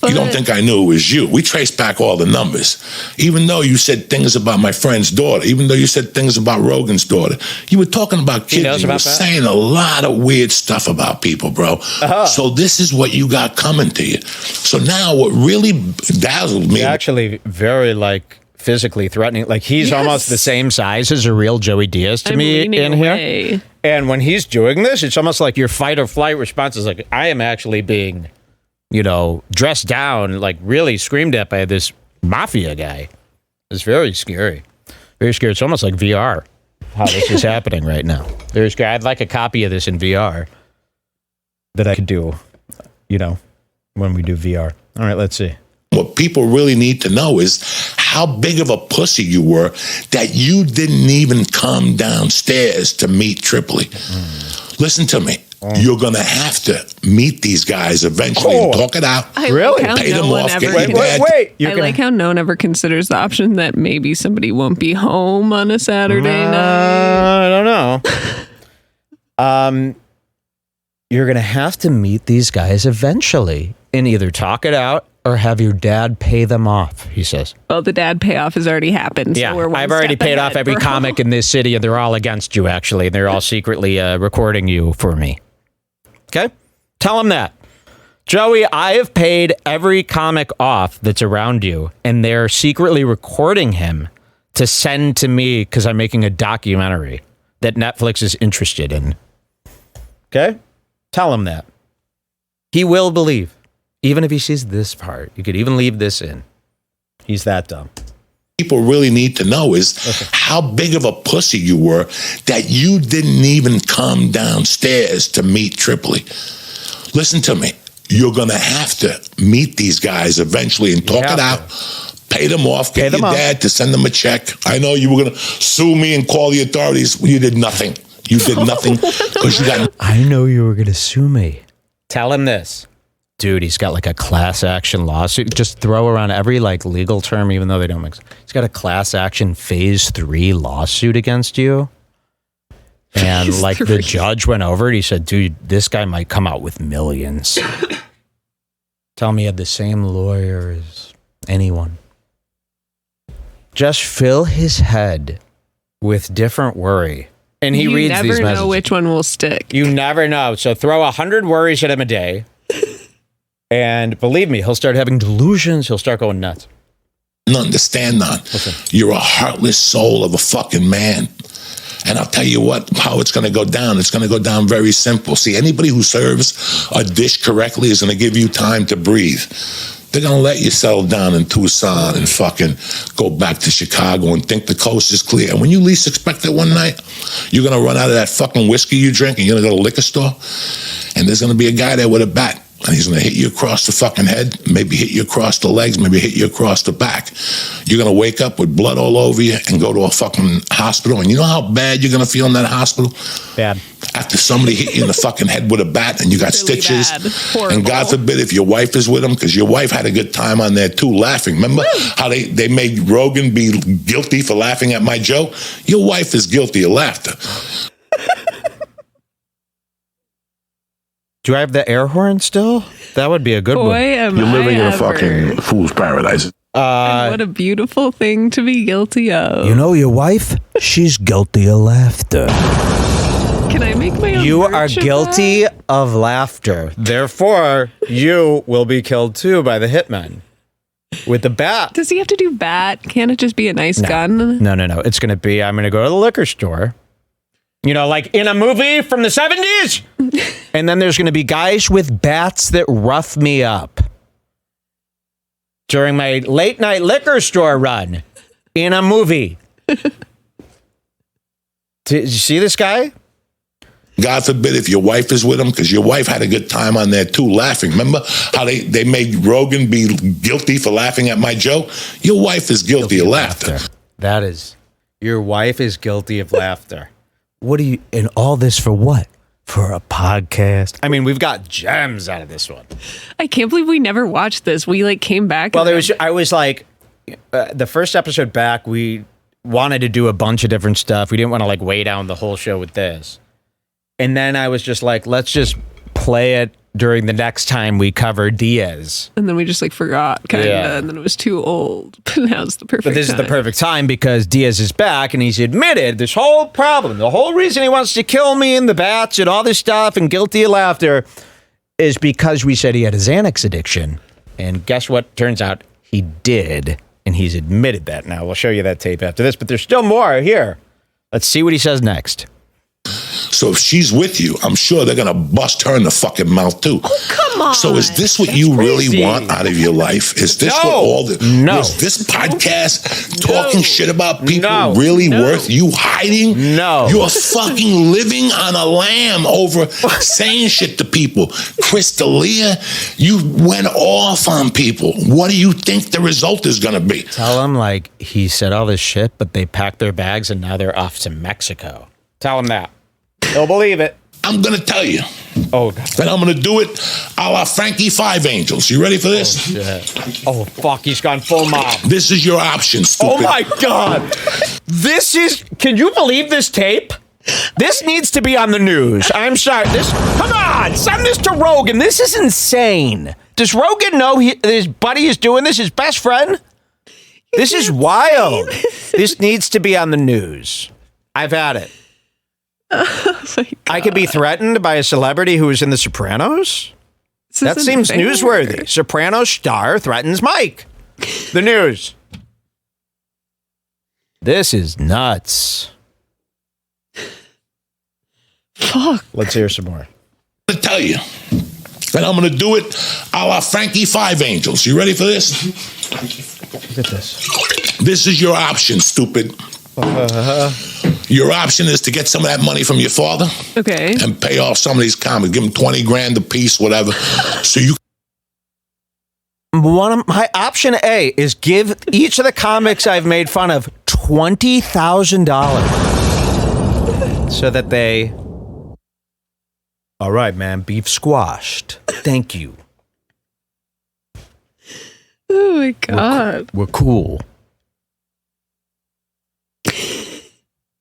You don't think I knew it was you. We traced back all the numbers. Even though you said things about my friend's daughter, even though you said things about Rogan's daughter, you were talking about kids. And you were saying a lot of weird stuff about people, bro. So this is what you got coming to you. So now what really dazzled me... Actually, very physically threatening. Like he's almost the same size as a real Joey Diaz to me in here. And when he's doing this, it's almost like your fight or flight response is like, I am actually being, dressed down, like really screamed at by this mafia guy. It's very scary. Very scary. It's almost like VR, how this is happening right now. Very scary. I'd like a copy of this in VR that I could do, when we do VR. All right, let's see. What people really need to know is how big of a pussy you were that you didn't even come downstairs to meet Tripoli. Listen to me. You're going to have to meet these guys eventually and talk it out. Really? Pay them off. Wait. I like how no one ever considers the option that maybe somebody won't be home on a Saturday night. I don't know. You're going to have to meet these guys eventually and either talk it out or have your dad pay them off, he says. Well, the dad payoff has already happened. Yeah, so I've already paid off every comic in this city, and they're all against you, actually. They're all secretly recording you for me. Okay? Tell him that. Joey, I have paid every comic off that's around you, and they're secretly recording him to send to me because I'm making a documentary that Netflix is interested in. Okay? Tell him that. He will believe. Even if he sees this part, you could even leave this in. He's that dumb. People really need to know is how big of a pussy you were that you didn't even come downstairs to meet Tripoli. Listen to me. You're going to have to meet these guys eventually and talk it out. Pay them off. Get your dad to send them a check. I know you were going to sue me and call the authorities. You did nothing. You did nothing because you got... I know you were going to sue me. Tell him this. Dude, he's got like a class action lawsuit. Just throw around every legal term, even though they don't make sense. He's got a class action phase 3 lawsuit against you. And the judge went over it. He said, dude, this guy might come out with millions. Tell me he had the same lawyer as anyone. Just fill his head with different worry. And he reads these messages. You never know which one will stick. You never know. So throw 100 worries at him a day. And believe me, he'll start having delusions. He'll start going nuts. Understand that. You're a heartless soul of a fucking man. And I'll tell you how it's going to go down. It's going to go down very simple. See, anybody who serves a dish correctly is going to give you time to breathe. They're going to let you settle down in Tucson and fucking go back to Chicago and think the coast is clear. And when you least expect it one night, you're going to run out of that fucking whiskey you drink and you're going to go to a liquor store. And there's going to be a guy there with a bat. And he's going to hit you across the fucking head, maybe hit you across the legs, maybe hit you across the back. You're going to wake up with blood all over you and go to a fucking hospital. And you know how bad you're going to feel in that hospital? Bad. After somebody hit you in the fucking head with a bat and you got really stitches. And God forbid if your wife is with him, because your wife had a good time on there too, laughing. Remember how they made Rogan be guilty for laughing at my joke? Your wife is guilty of laughter. Do I have the air horn still? That would be a good one. You're living in a fucking fool's paradise. And what a beautiful thing to be guilty of. You know your wife? She's guilty of laughter. Can I make my own You are merch of guilty that? of laughter. Therefore, you will be killed too by the hitman with the bat. Does he have to do bat? Can't it just be a nice gun? No. It's going to be, I'm going to go to the liquor store. You know, like in a movie from the 70s. And then there's going to be guys with bats that rough me up. During my late night liquor store run in a movie. Did you see this guy? God forbid if your wife is with him, because your wife had a good time on there too, laughing. Remember how they made Rogan be guilty for laughing at my joke? Your wife is guilty of laughter. That is, your wife is guilty of laughter. What do you, and all this for what? For a podcast? I mean, we've got gems out of this one. I can't believe we never watched this. We like came back. Well, I was like, the first episode back, we wanted to do a bunch of different stuff. We didn't want to like weigh down the whole show with this. And then I was just like, let's just play it during the next time we cover Diaz. And then we just like forgot kind of, and then it was too old. But now's the perfect But this time. is the perfect time because Diaz is back and he's admitted this whole problem. The whole reason he wants to kill me and the bats and all this stuff and guilty of laughter is because we said he had a Xanax addiction. And guess what? Turns out he did. And he's admitted that. Now, we'll show you that tape after this, but there's still more here. Let's see what he says next. So if she's with you, I'm sure they're going to bust her in the fucking mouth too. Oh, come on. So is this what you really want out of your life? Is this what all the... No. Was this podcast talking shit about people really No. worth you hiding? No. You're fucking living on a lamb over saying shit to people. Chris D'Elia, you went off on people. What do you think the result is going to be? Tell him, like, he said all this shit, but they packed their bags and now they're off to Mexico. Tell him that. He'll believe it. I'm going to tell you. Oh, God. And I'm going to do it a la Frankie Five Angels. You ready for this? Oh, fuck. He's gone full mob. This is your option, stupid. Oh, my God. This is... Can you believe this tape? This needs to be on the news. I'm sorry. Come on. Send this to Rogan. This is insane. Does Rogan know his buddy is doing this? His best friend? This is wild. This needs to be on the news. I've had it. Oh my God. I could be threatened by a celebrity who was in The Sopranos? This That isn't seems fair. newsworthy. Sopranos star threatens Mike. The news. This is nuts. Fuck. Let's hear some more. I'm going to tell you. And I'm going to do it a la Frankie Five Angels. You ready for this? Look at this. This is your option, stupid. Your option is to get some of that money from your father Okay. and pay off some of these comics. Give them 20 grand a piece, whatever. So you One of my option A is give each of the comics I've made fun of $20,000 so that they. All right, man, beef squashed. Thank you. Oh my God. We're cool.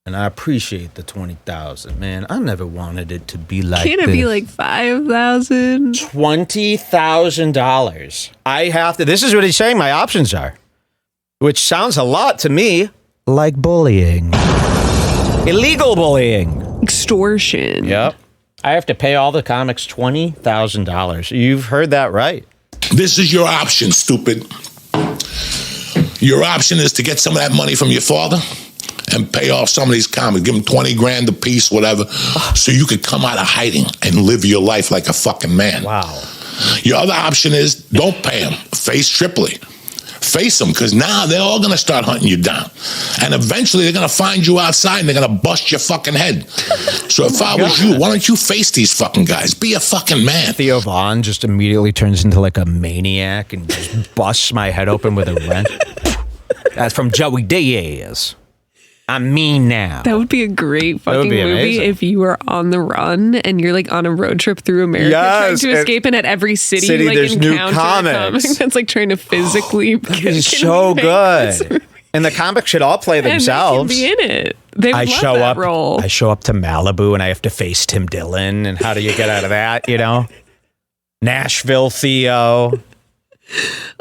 And I appreciate the 20,000, man. I never wanted it to be like Can't it be like 5,000? $20,000. I have to. This is what he's saying my options are, which sounds a lot to me like bullying, illegal bullying, Extortion. Yep. I have to pay all the comics $20,000. You've heard that right. This is your option, stupid. Your option is to get some of that money from your father and pay off some of these comics. Give them 20 grand a piece, whatever, so you could come out of hiding and live your life like a fucking man. Wow. Your other option is don't pay them. Face Tripoli. Face them, because now they're all going to start hunting you down. And eventually they're going to find you outside and they're going to bust your fucking head. So if I was you, why don't you face these fucking guys? Be a fucking man. Theo Vaughn just immediately turns into like a maniac and just busts my head open with a wrench. That's from Joey Diaz. I'm mean now. That would be a great fucking be movie amazing. if you were on the run and you're like on a road trip through America Yes, trying to escape, and at every city, you like there's new encounter a comics. comic that's like trying to physically It's so good. And the comics should all play themselves. And they can be in it. They would love that role. I show up to Malibu and I have to face Tim Dillon. And how do you get out of that, you know? Nashville Theo.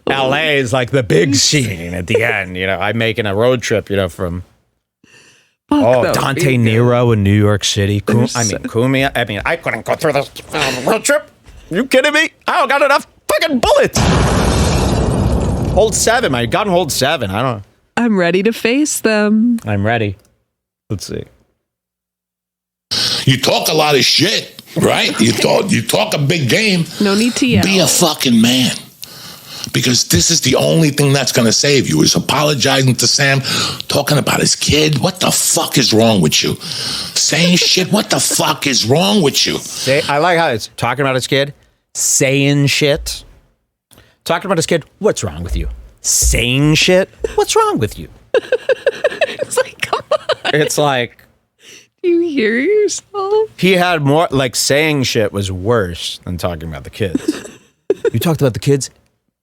LA is like the big scene at the end, you know. I'm making a road trip, you know, from Oh, that would Dante be Nero in New York City. There's Kumia. I mean, I couldn't go through this road trip. You kidding me? I don't got enough fucking bullets. Hold 7. My gun holds 7. I don't know. I'm ready to face them. I'm ready. Let's see. You talk a lot of shit, right? You talk a big game. No need to yell. Be a fucking man. Because this is the only thing that's going to save you, is apologizing to Sam, talking about his kid. What the fuck is wrong with you? Saying shit. What the fuck is wrong with you? I like how it's talking about his kid, saying shit. Talking about his kid, what's wrong with you? Saying shit, what's wrong with you? It's like, come on. It's like, Do you hear yourself? he had more, like, saying shit was worse than talking about the kids. You talked about the kids,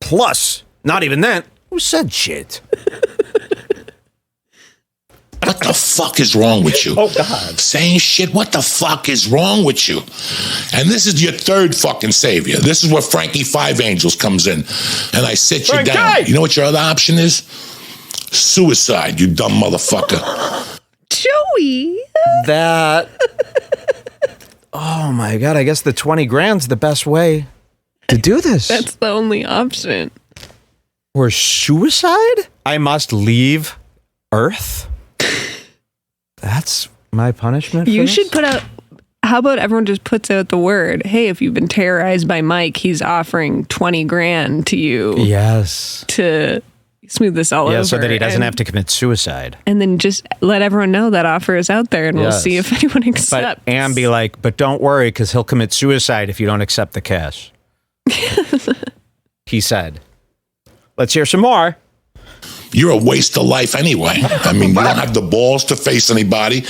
plus, not even then, who said shit? What the fuck is wrong with you? Oh, God. Saying shit. What the fuck is wrong with you? And this is your third fucking savior. This is where Frankie Five Angels comes in. And I sit you Frankie! down. You know what your other option is? Suicide, you dumb motherfucker. Joey. That. Oh, my God. I guess the 20 grand's the best way to do this. That's the only option. Or suicide? I must leave Earth? That's my punishment for You this? should put out. How about everyone just puts out the word? Hey, if you've been terrorized by Mike, he's offering 20 grand to you Yes. to smooth this all over. Yeah, so that he doesn't have to commit suicide. And then just let everyone know that offer is out there, and we'll Yes. see if anyone But accepts. and be like, but don't worry, because he'll commit suicide if you don't accept the cash. He said. Let's hear some more. You're a waste of life anyway. I mean, you don't have the balls to face anybody.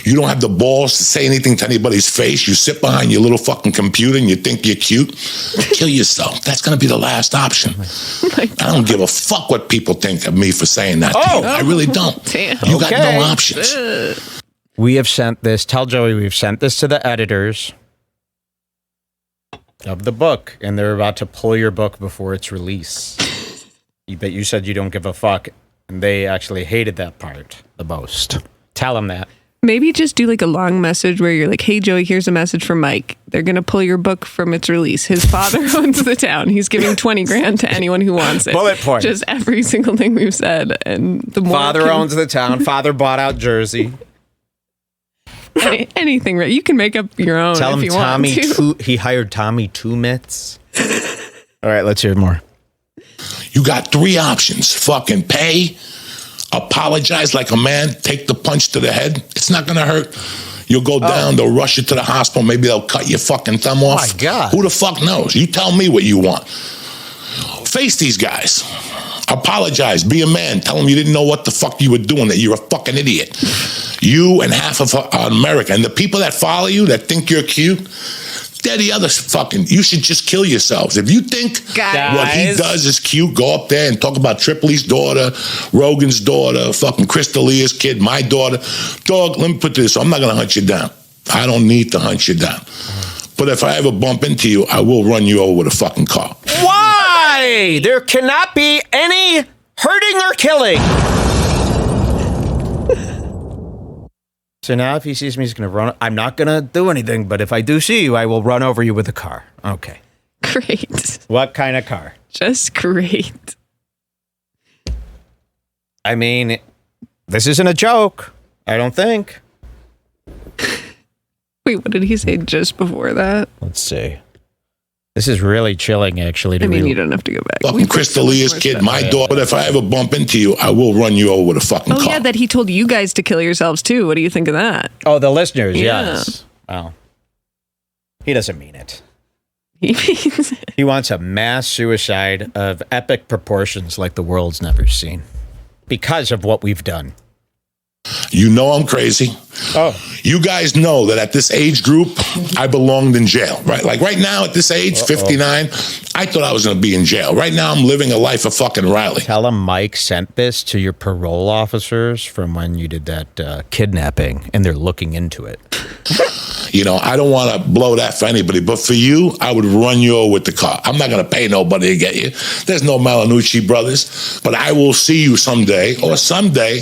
You don't have the balls to say anything to anybody's face. You sit behind your little fucking computer and you think you're cute. Kill yourself. That's going to be the last option. I don't give a fuck what people think of me for saying that to you. I really don't. Damn. You got Okay. no options. We have sent this, tell Joey we've sent this to the editors of the book, and they're about to pull your book before its release. But you said you don't give a fuck, and they actually hated that part the most. Tell them that. Maybe just do like a long message where you're like, hey, Joey, here's a message from Mike. They're going to pull your book from its release. His father owns the town. He's giving 20 grand to anyone who wants it. Bullet point. Just every single thing we've said. And the more Father owns the town. Father bought out Jersey. anything, right? You can make up your own Tell if him you Tommy, want to. he hired Tommy Two Mitts. All right, let's hear more. You got 3 options. Fucking pay, apologize like a man, take the punch to the head. It's not going to hurt. You'll go down, they'll rush you to the hospital. Maybe they'll cut your fucking thumb off. My God. Who the fuck knows? You tell me what you want. Face these guys. Apologize. Be a man. Tell them you didn't know what the fuck you were doing, that you're a fucking idiot. You and half of America. And the people that follow you, that think you're cute, they're the other fucking... You should just kill yourselves. If you think what he does is cute, go up there and talk about Tripoli's daughter, Rogan's daughter, fucking Crystalia's kid, my daughter. Dog, let me put this. I'm not going to hunt you down. I don't need to hunt you down. But if I ever bump into you, I will run you over with a fucking car. Why? There cannot be any hurting or killing. So now if he sees me, he's going to run. I'm not going to do anything, but if I do see you, I will run over you with a car. Okay. Great. What kind of car? Just great. I mean, this isn't a joke. I don't think. Wait, what did he say just before that? Let's see. This is really chilling, actually. I mean, you don't have to go back. Fucking Crystalia's kid, my daughter. But if I ever bump into you, I will run you over with a fucking car. Oh, yeah, that he told you guys to kill yourselves, too. What do you think of that? Oh, the listeners, Yeah. yes. Oh. He doesn't mean it. He means it. He wants a mass suicide of epic proportions like the world's never seen because of what we've done. You know I'm crazy. Oh. You guys know that at this age group, I belonged in jail, right? Like right now at this age, 59, I thought I was going to be in jail. Right now, I'm living a life of fucking Riley. Tell him Mike sent this to your parole officers from when you did that kidnapping, and they're looking into it. You know, I don't want to blow that for anybody, but for you, I would run you over with the car. I'm not going to pay nobody to get you. There's no Malanucci brothers, but I will see you someday, or someday,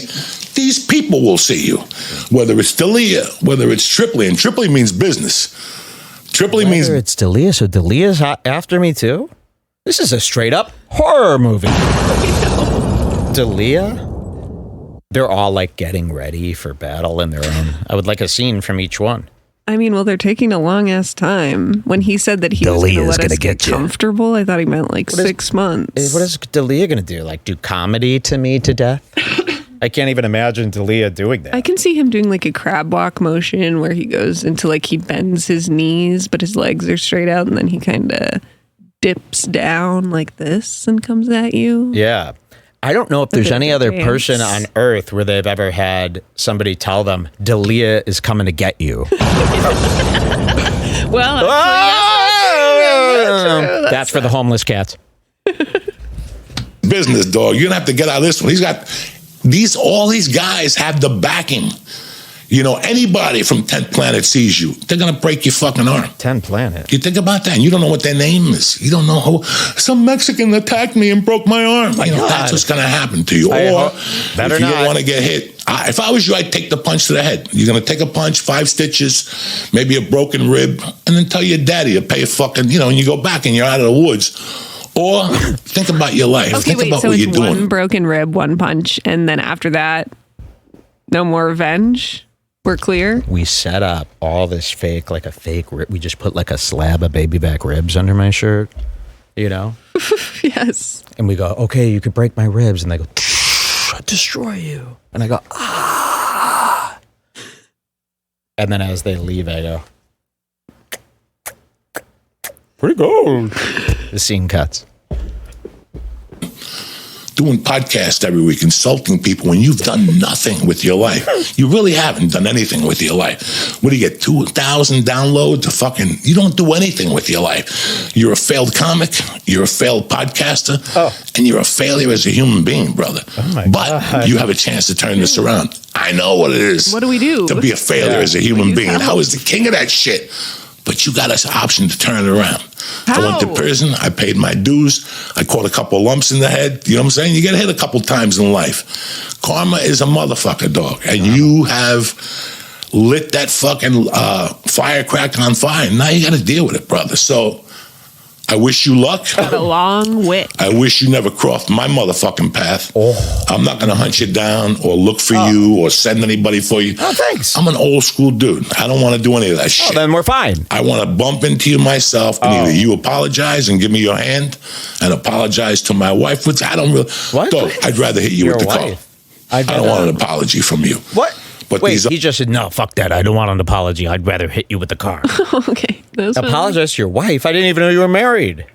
These people will see you, whether it's D'Elia, whether it's Tripoli, and Tripoli means business. Tripoli means it's D'Elia, so D'Elia's after me too? This is a straight up horror movie. D'Elia? They're all like getting ready for battle in their own. I would like a scene from each one. I mean, well, they're taking a long ass time. When he said that he was going to let us get comfortable, I thought he meant like 6 months. What is D'Elia going to do? Like do comedy to me to death? I can't even imagine D'Elia doing that. I can see him doing like a crab walk motion where he goes into like he bends his knees, but his legs are straight out, and then he kind of dips down like this and comes at you. Yeah. I don't know if there's any other person on earth where they've ever had somebody tell them, D'Elia is coming to get you. Well, that's for the homeless cats. business, dog. You're going to have to get out of this one. He's got all these guys have the backing. You know, anybody from 10th Planet sees you, they're going to break your fucking arm. 10th Planet? You think about that, and you don't know what their name is. You don't know who. Some Mexican attacked me and broke my arm. You know, that's what's going to happen to you. Or if you don't want to get hit, if I was you, I'd take the punch to the head. You're going to take a punch, 5 stitches, maybe a broken rib, and then tell your daddy to pay a fucking, you know, and you go back and you're out of the woods. Or think about your life. Okay, think about so what it's you're doing. one broken rib, 1 punch, and then after that, no more revenge? We're clear? We set up all this fake, like a fake rib. We just put like a slab of baby back ribs under my shirt, you know? Yes. And we go, okay, you could break my ribs. And they go, I'll destroy you. And I go, ah. And then as they leave, I go, pretty good. The scene cuts. Doing podcasts every week, insulting people when you've done nothing with your life. You really haven't done anything with your life. What do you get, 2,000 downloads? You don't do anything with your life. You're a failed comic, you're a failed podcaster, and you're a failure as a human being, brother. Oh but you have a chance to turn this around. I know what it is. What do we do? To be a failure as a human being. I was the king of that shit. But you got an option to turn it around. How? I went to prison. I paid my dues. I caught a couple of lumps in the head. You know what I'm saying? You get hit a couple times in life. Karma is a motherfucker, dog. And you have lit that fucking firecracker on fire. And now you got to deal with it, brother. So I wish you luck. Got a long wick. I wish you never crossed my motherfucking path. I'm not going to hunt you down or look for you or send anybody for you. Oh, thanks. I'm an old school dude. I don't want to do any of that shit. Then we're fine. I want to bump into you myself, and either you apologize and give me your hand and apologize to my wife, which I don't really... What? Dog, I'd rather hit you Your with the wife. car. I don't want an apology from you. What? But wait, he just said, no, fuck that. I don't want an apology. I'd rather hit you with the car. Okay. Apologize to your wife? I didn't even know you were married.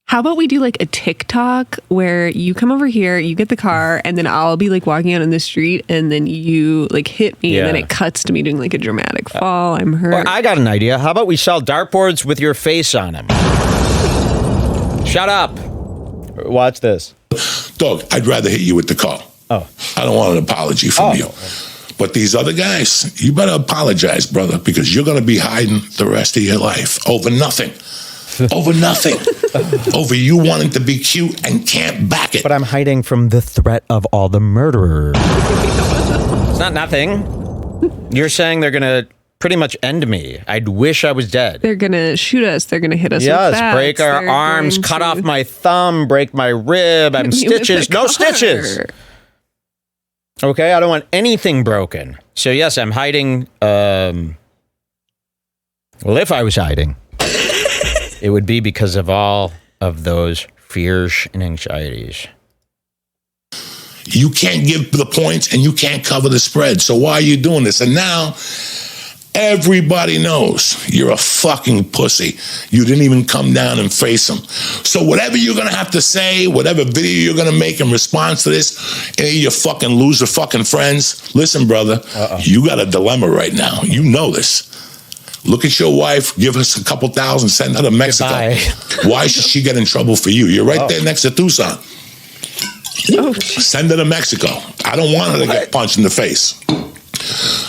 How about we do like a TikTok where you come over here, you get the car, and then I'll be like walking out in the street, and then you like hit me, and then it cuts to me doing like a dramatic fall. I'm hurt. Well, I got an idea. How about we sell dartboards with your face on them? Shut up. Watch this. Dog, I'd rather hit you with the car. I don't want an apology from you. But these other guys, you better apologize, brother, because you're going to be hiding the rest of your life over nothing. Over nothing. Over you wanting to be cute and can't back it. But I'm hiding from the threat of all the murderers. It's not nothing. You're saying they're going to pretty much end me. I'd wish I was dead. They're going to shoot us. They're going to hit us with bats. Break our arms, cut off my thumb, break my rib. I'm stitches. No stitches. Okay, I don't want anything broken. So yes, I'm hiding. Well, if I was hiding, it would be because of all of those fears and anxieties. You can't give the points and you can't cover the spread. So why are you doing this? And now everybody knows you're a fucking pussy. You didn't even come down and face them. So whatever you're going to have to say, whatever video you're going to make in response to this, any of your fucking loser fucking friends, listen, brother, you got a dilemma right now. You know this. Look at your wife, give us a couple thousand, send her to Mexico. Goodbye. Why should she get in trouble for you? You're right there next to Tucson. Send her to Mexico. I don't want her to get punched in the face.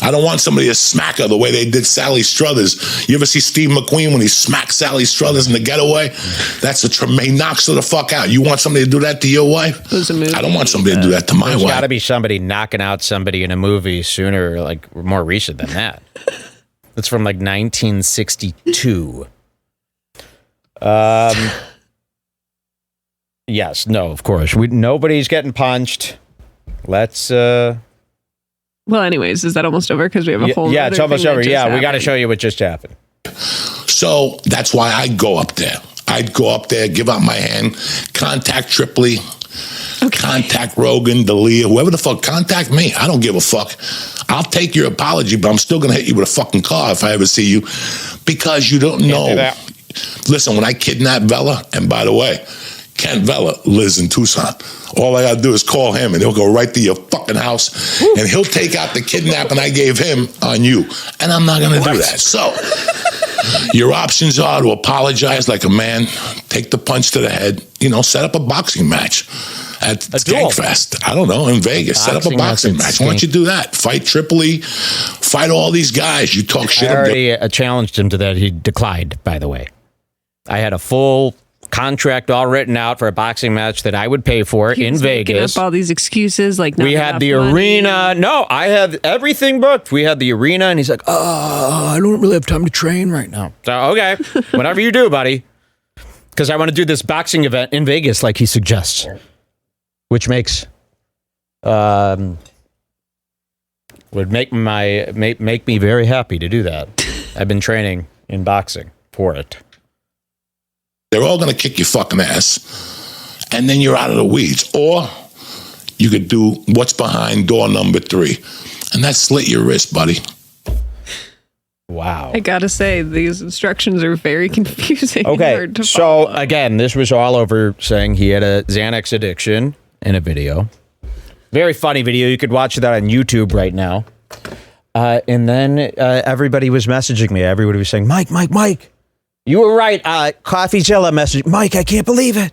I I don't want somebody to smack her the way they did Sally Struthers. You ever see Steve McQueen when he smacked Sally Struthers in The Getaway? That's a he knocks her the fuck out. You want somebody to do that to your wife? I don't want somebody to do that to my wife. There's got to be somebody knocking out somebody in a movie sooner, like more recent than that. It's from like 1962. Yes, no, of course. Nobody's getting punched. Let's Well, anyways, is that almost over? Because we have a whole yeah, it's almost over. Yeah, we got to happened. show you what just happened. So that's why I'd go up there. I'd go up there, give out my hand, contact Tripoli, contact Rogan, D'Elia, whoever the fuck, contact me. I don't give a fuck. I'll take your apology, but I'm still going to hit you with a fucking car if I ever see you, because you don't know. Listen, when I kidnapped Vela, and by the way, Ken Vela lives in Tucson. All I gotta do is call him, and he'll go right to your fucking house, and he'll take out the kidnapping I gave him on you. And I'm not gonna do that. So, your options are to apologize like a man, take the punch to the head, set up a boxing match at Skankfest. I don't know, in Vegas. Set up a boxing match. Why don't you do that? Fight Tripoli, fight all these guys. You talk shit. I already challenged him to that. He declined, by the way. I had a full contract all written out for a boxing match that I would pay for in Vegas. Up all these excuses, like we had the arena. No, I have everything booked. We had the arena, and he's like, "Oh, I don't really have time to train right now." So okay, whatever you do, buddy, because I want to do this boxing event in Vegas, like he suggests, which makes would make me very happy to do that. I've been training in boxing for it. They're all going to kick your fucking ass, and then you're out of the weeds. Or you could do what's behind door number 3, and that's slit your wrist, buddy. Wow. I gotta say, these instructions are very confusing. Okay, so again, this was all over saying he had a Xanax addiction in a video. Very funny video. You could watch that on YouTube right now. And then everybody was messaging me. Everybody was saying, Mike. You were right. CoffeeZilla message. Mike, I can't believe it.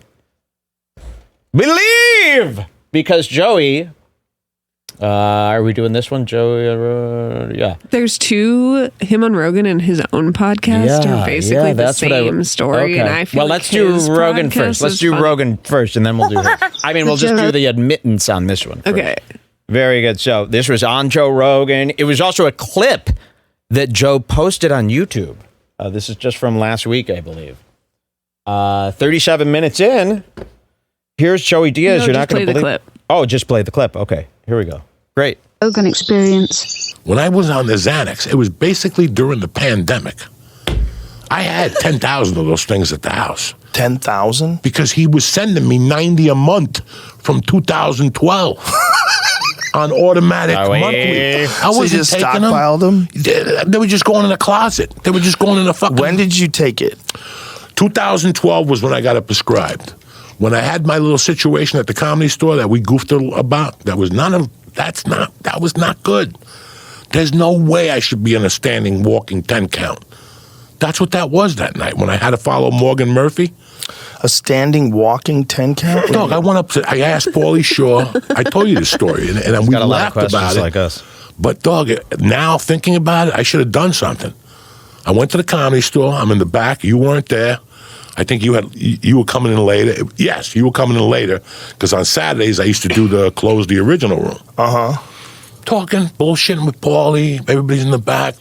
Believe! Because Joey... are we doing this one, Joey? Yeah. There's 2, him on Rogan and his own podcast are basically the same story. Okay. And I feel let's do Rogan first. Let's do Rogan first, and then we'll do his. I mean, we'll just do the admittance on this one first. Okay. Very good. So this was on Joe Rogan. It was also a clip that Joe posted on YouTube. This is just from last week, I believe. 37 minutes in. Here's Joey Diaz. No, you're not going to believe the clip. Oh, just play the clip. Okay, here we go. Great. Rogan experience. When I was on the Xanax, it was basically during the pandemic. I had 10,000 of those things at the house. 10,000? Because he was sending me 90 a month from 2012 on automatic monthly. I wasn't just taking stockpiled them? They were just going in the closet. They were just going in the fucking... When did you take it? 2012 was when I got it prescribed. When I had my little situation at the Comedy Store that we goofed about, that was not good. There's no way I should be in a standing, walking 10 count. That's what that was that night when I had to follow Morgan Murphy. A standing, walking 10 count? Dog, I asked Paulie Shaw. I told you this story, and we laughed about it. Like us. But dog, now thinking about it, I should have done something. I went to the Comedy Store. I'm in the back. You weren't there. I think you were coming in later. Yes, you were coming in later because on Saturdays I used to do close the original room. Talking, bullshitting with Paulie. Everybody's in the back.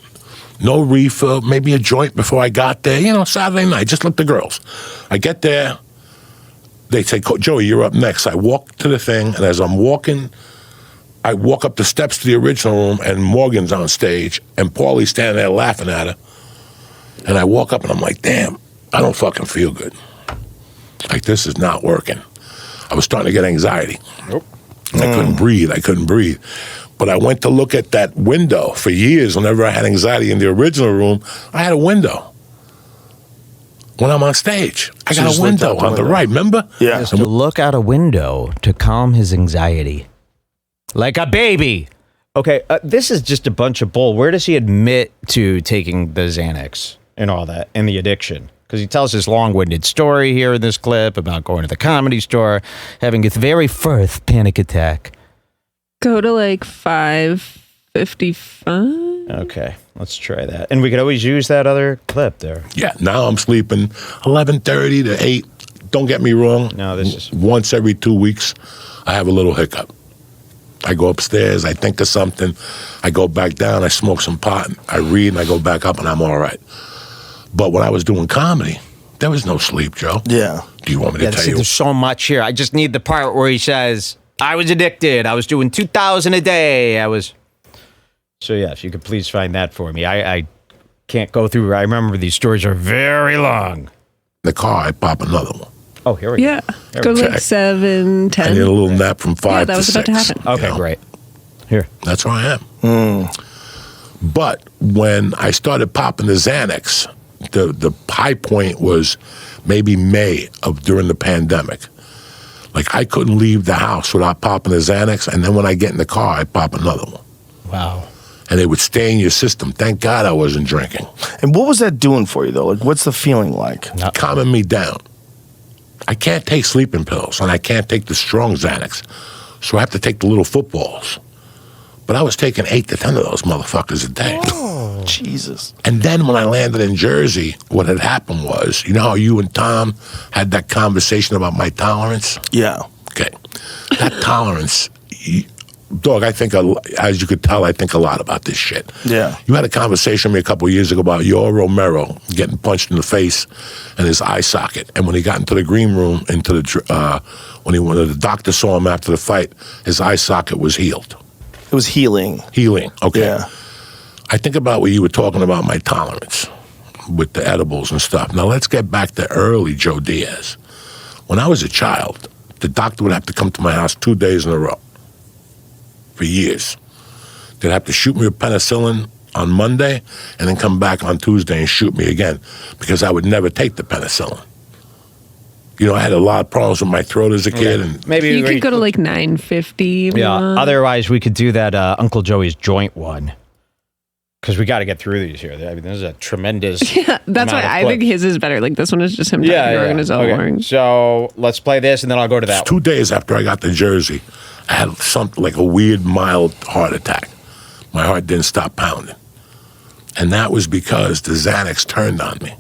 No reefer, maybe a joint before I got there. Saturday night, just like the girls. I get there. They say, Joey, you're up next. I walk to the thing, and as I'm walking, I walk up the steps to the original room, and Morgan's on stage, and Paulie's standing there laughing at her. And I walk up, and I'm like, damn, I don't fucking feel good. Like, this is not working. I was starting to get anxiety. Nope. I couldn't breathe. But I went to look at that window. For years, whenever I had anxiety in the original room, I had a window. When I'm on stage, I got a window on the right, remember? Yeah. To look out a window to calm his anxiety. Like a baby. Okay, this is just a bunch of bull. Where does he admit to taking the Xanax and all that and the addiction? Because he tells his long-winded story here in this clip about going to the Comedy Store, having his very first panic attack. Go to like 5 55. Okay, let's try that. And we could always use that other clip there. Yeah, now I'm sleeping 11:30 to 8. Don't get me wrong. No, this is... Once every 2 weeks, I have a little hiccup. I go upstairs, I think of something, I go back down, I smoke some pot, I read, and I go back up, and I'm all right. But when I was doing comedy, there was no sleep, Joe. Yeah. Do you want me to tell you? There's so much here. I just need the part where he says, I was addicted. I was doing 2,000 a day. So, yeah, if you could please find that for me. I can't go through. I remember these stories are very long. The car, I pop another one. Oh, here we go. Yeah. Go to like 7, 10. I need a little nap from 5 Yeah, that to was 6. about to happen. Okay, you know? great. Here. That's where I am. But when I started popping the Xanax, the high point was maybe May of during the pandemic. Like, I couldn't leave the house without popping the Xanax, and then when I get in the car, I pop another one. Wow. And it would stay in your system. Thank God I wasn't drinking. And what was that doing for you, though? Like, what's the feeling like? Calming me down. I can't take sleeping pills, and I can't take the strong Xanax, so I have to take the little footballs. But I was taking 8 to 10 of those motherfuckers a day. Oh, Jesus. And then when I landed in Jersey, what had happened was, you know how you and Tom had that conversation about my tolerance? Yeah. Okay. That tolerance, dog, I think, as you could tell, I think a lot about this shit. Yeah. You had a conversation with me a couple of years ago about Yoel Romero getting punched in the face and his eye socket. And when he got into the green room, when the doctor saw him after the fight, his eye socket was healed. It was healing. Healing, okay. Yeah. I think about what you were talking about, my tolerance with the edibles and stuff. Now let's get back to early Joe Diaz. When I was a child, the doctor would have to come to my house 2 days in a row for years. They'd have to shoot me with penicillin on Monday and then come back on Tuesday and shoot me again because I would never take the penicillin. You know, I had a lot of problems with my throat as a kid. And maybe You could go to like 950. Yeah. Otherwise, we could do that Uncle Joey's joint one. Because we got to get through these here. I mean, this is a tremendous. Yeah, that's why I think his is better. Like this one is just him talking his own okay. So let's play this, and then I'll go to that. 2 days after I got to Jersey, I had something like a weird, mild heart attack. My heart didn't stop pounding. And that was because the Xanax turned on me.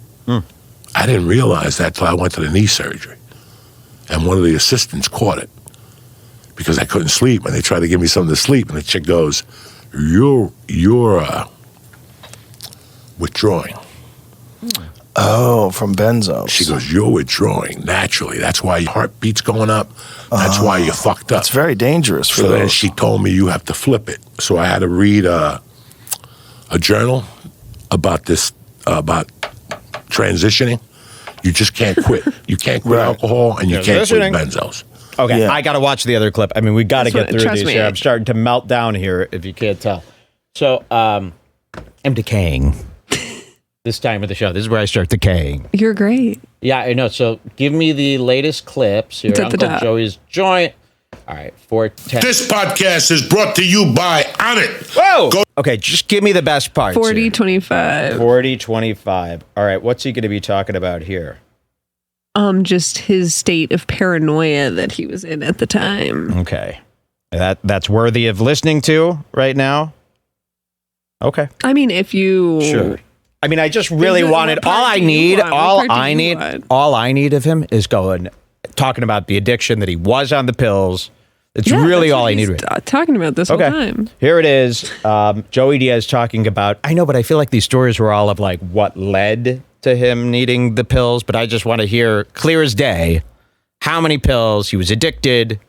I didn't realize that till I went to the knee surgery. And one of the assistants caught it because I couldn't sleep. And they tried to give me something to sleep. And the chick goes, you're withdrawing. Oh, from benzos. She goes, you're withdrawing naturally. That's why your heartbeat's going up. That's why you're fucked up. It's very dangerous for So then those. she told me you have to flip it. So I had to read a journal about this, about transitioning. You just can't quit. You can't quit alcohol, and you can't quit benzos. Okay, Yeah. I got to watch the other clip. I mean, we got to get through trust these me. here. I'm starting to melt down here, if you can't tell. So, I'm decaying. This time of the show, this is where I start decaying. You're great. Yeah, I know. So, give me the latest clips here. It's at the Uncle top. Joey's joint. All right, 410. This podcast is brought to you by On It. Whoa! Okay, just give me the best parts. 40, 25. 40, 25. All right, what's he going to be talking about here? Just his state of paranoia that he was in at the time. Okay. That's worthy of listening to right now? Okay. I mean, if you Sure. I mean, I just really What wanted part all I do you need. want? What part do you want? All I need of him is talking about the addiction that he was on the pills. It's Yeah, really that's all what I need. he's talking about this whole time. Here it is. Joey Diaz talking about. I know, but I feel like these stories were all of like what led to him needing the pills. But I just want to hear clear as day how many pills he was addicted.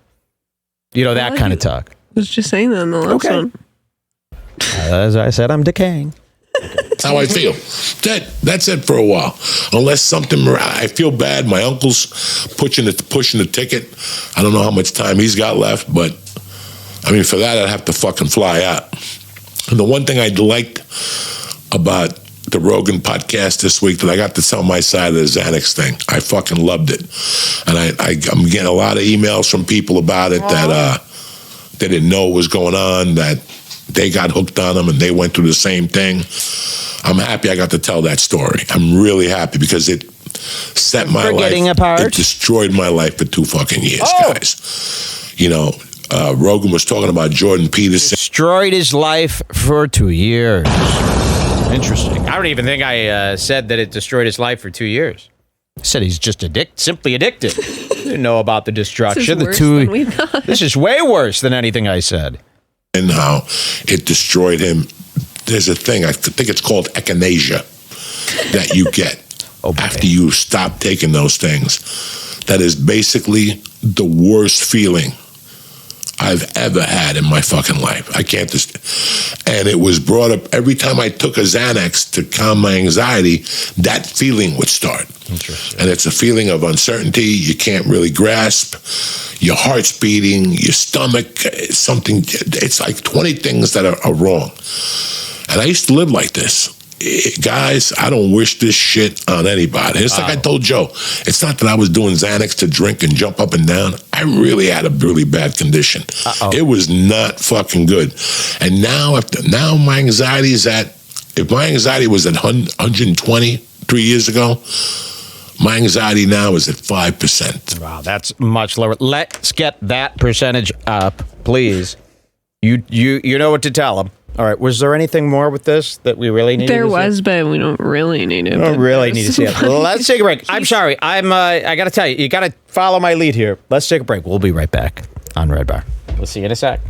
You know, that kind of talk. I was just saying that in the last one. As I said, I'm decaying. That's how I feel. That's it for a while. Unless something, I feel bad. My uncle's pushing the ticket. I don't know how much time he's got left, but I mean, for that, I'd have to fucking fly out. And the one thing I liked about the Rogan podcast this week that I got to tell my side of the Xanax thing. I fucking loved it. And I'm getting a lot of emails from people about it that they didn't know what was going on, that they got hooked on them and they went through the same thing. I'm happy I got to tell that story. I'm really happy because it set my life. Apart. It destroyed my life for 2 fucking years, guys. You know, Rogan was talking about Jordan Peterson. Destroyed his life for 2 years. Interesting. I don't even think I said that it destroyed his life for 2 years. I said he's just simply addicted. Didn't know about the destruction. This is worse than we thought. This is way worse than anything I said. And how it destroyed him. There's a thing, I think it's called echinacea, that you get after you stop taking those things. That is basically the worst feeling I've ever had in my fucking life. I can't just... And it was brought up every time I took a Xanax to calm my anxiety, that feeling would start. Interesting. And it's a feeling of uncertainty you can't really grasp. Your heart's beating, your stomach, something... It's like 20 things that are wrong. And I used to live like this. Guys, I don't wish this shit on anybody. It's like I told Joe. It's not that I was doing Xanax to drink and jump up and down. I really had a really bad condition. It was not fucking good. And now my anxiety is at... If my anxiety was at 120 3 years ago, my anxiety now is at 5%. Wow, that's much lower. Let's get that percentage up, please. You know what to tell them. All right. Was there anything more with this that we really need? There was, but we don't really need it. We don't really need to see it. Let's take a break. I'm sorry. I got to tell you, you got to follow my lead here. Let's take a break. We'll be right back on Redbar. We'll see you in a sec.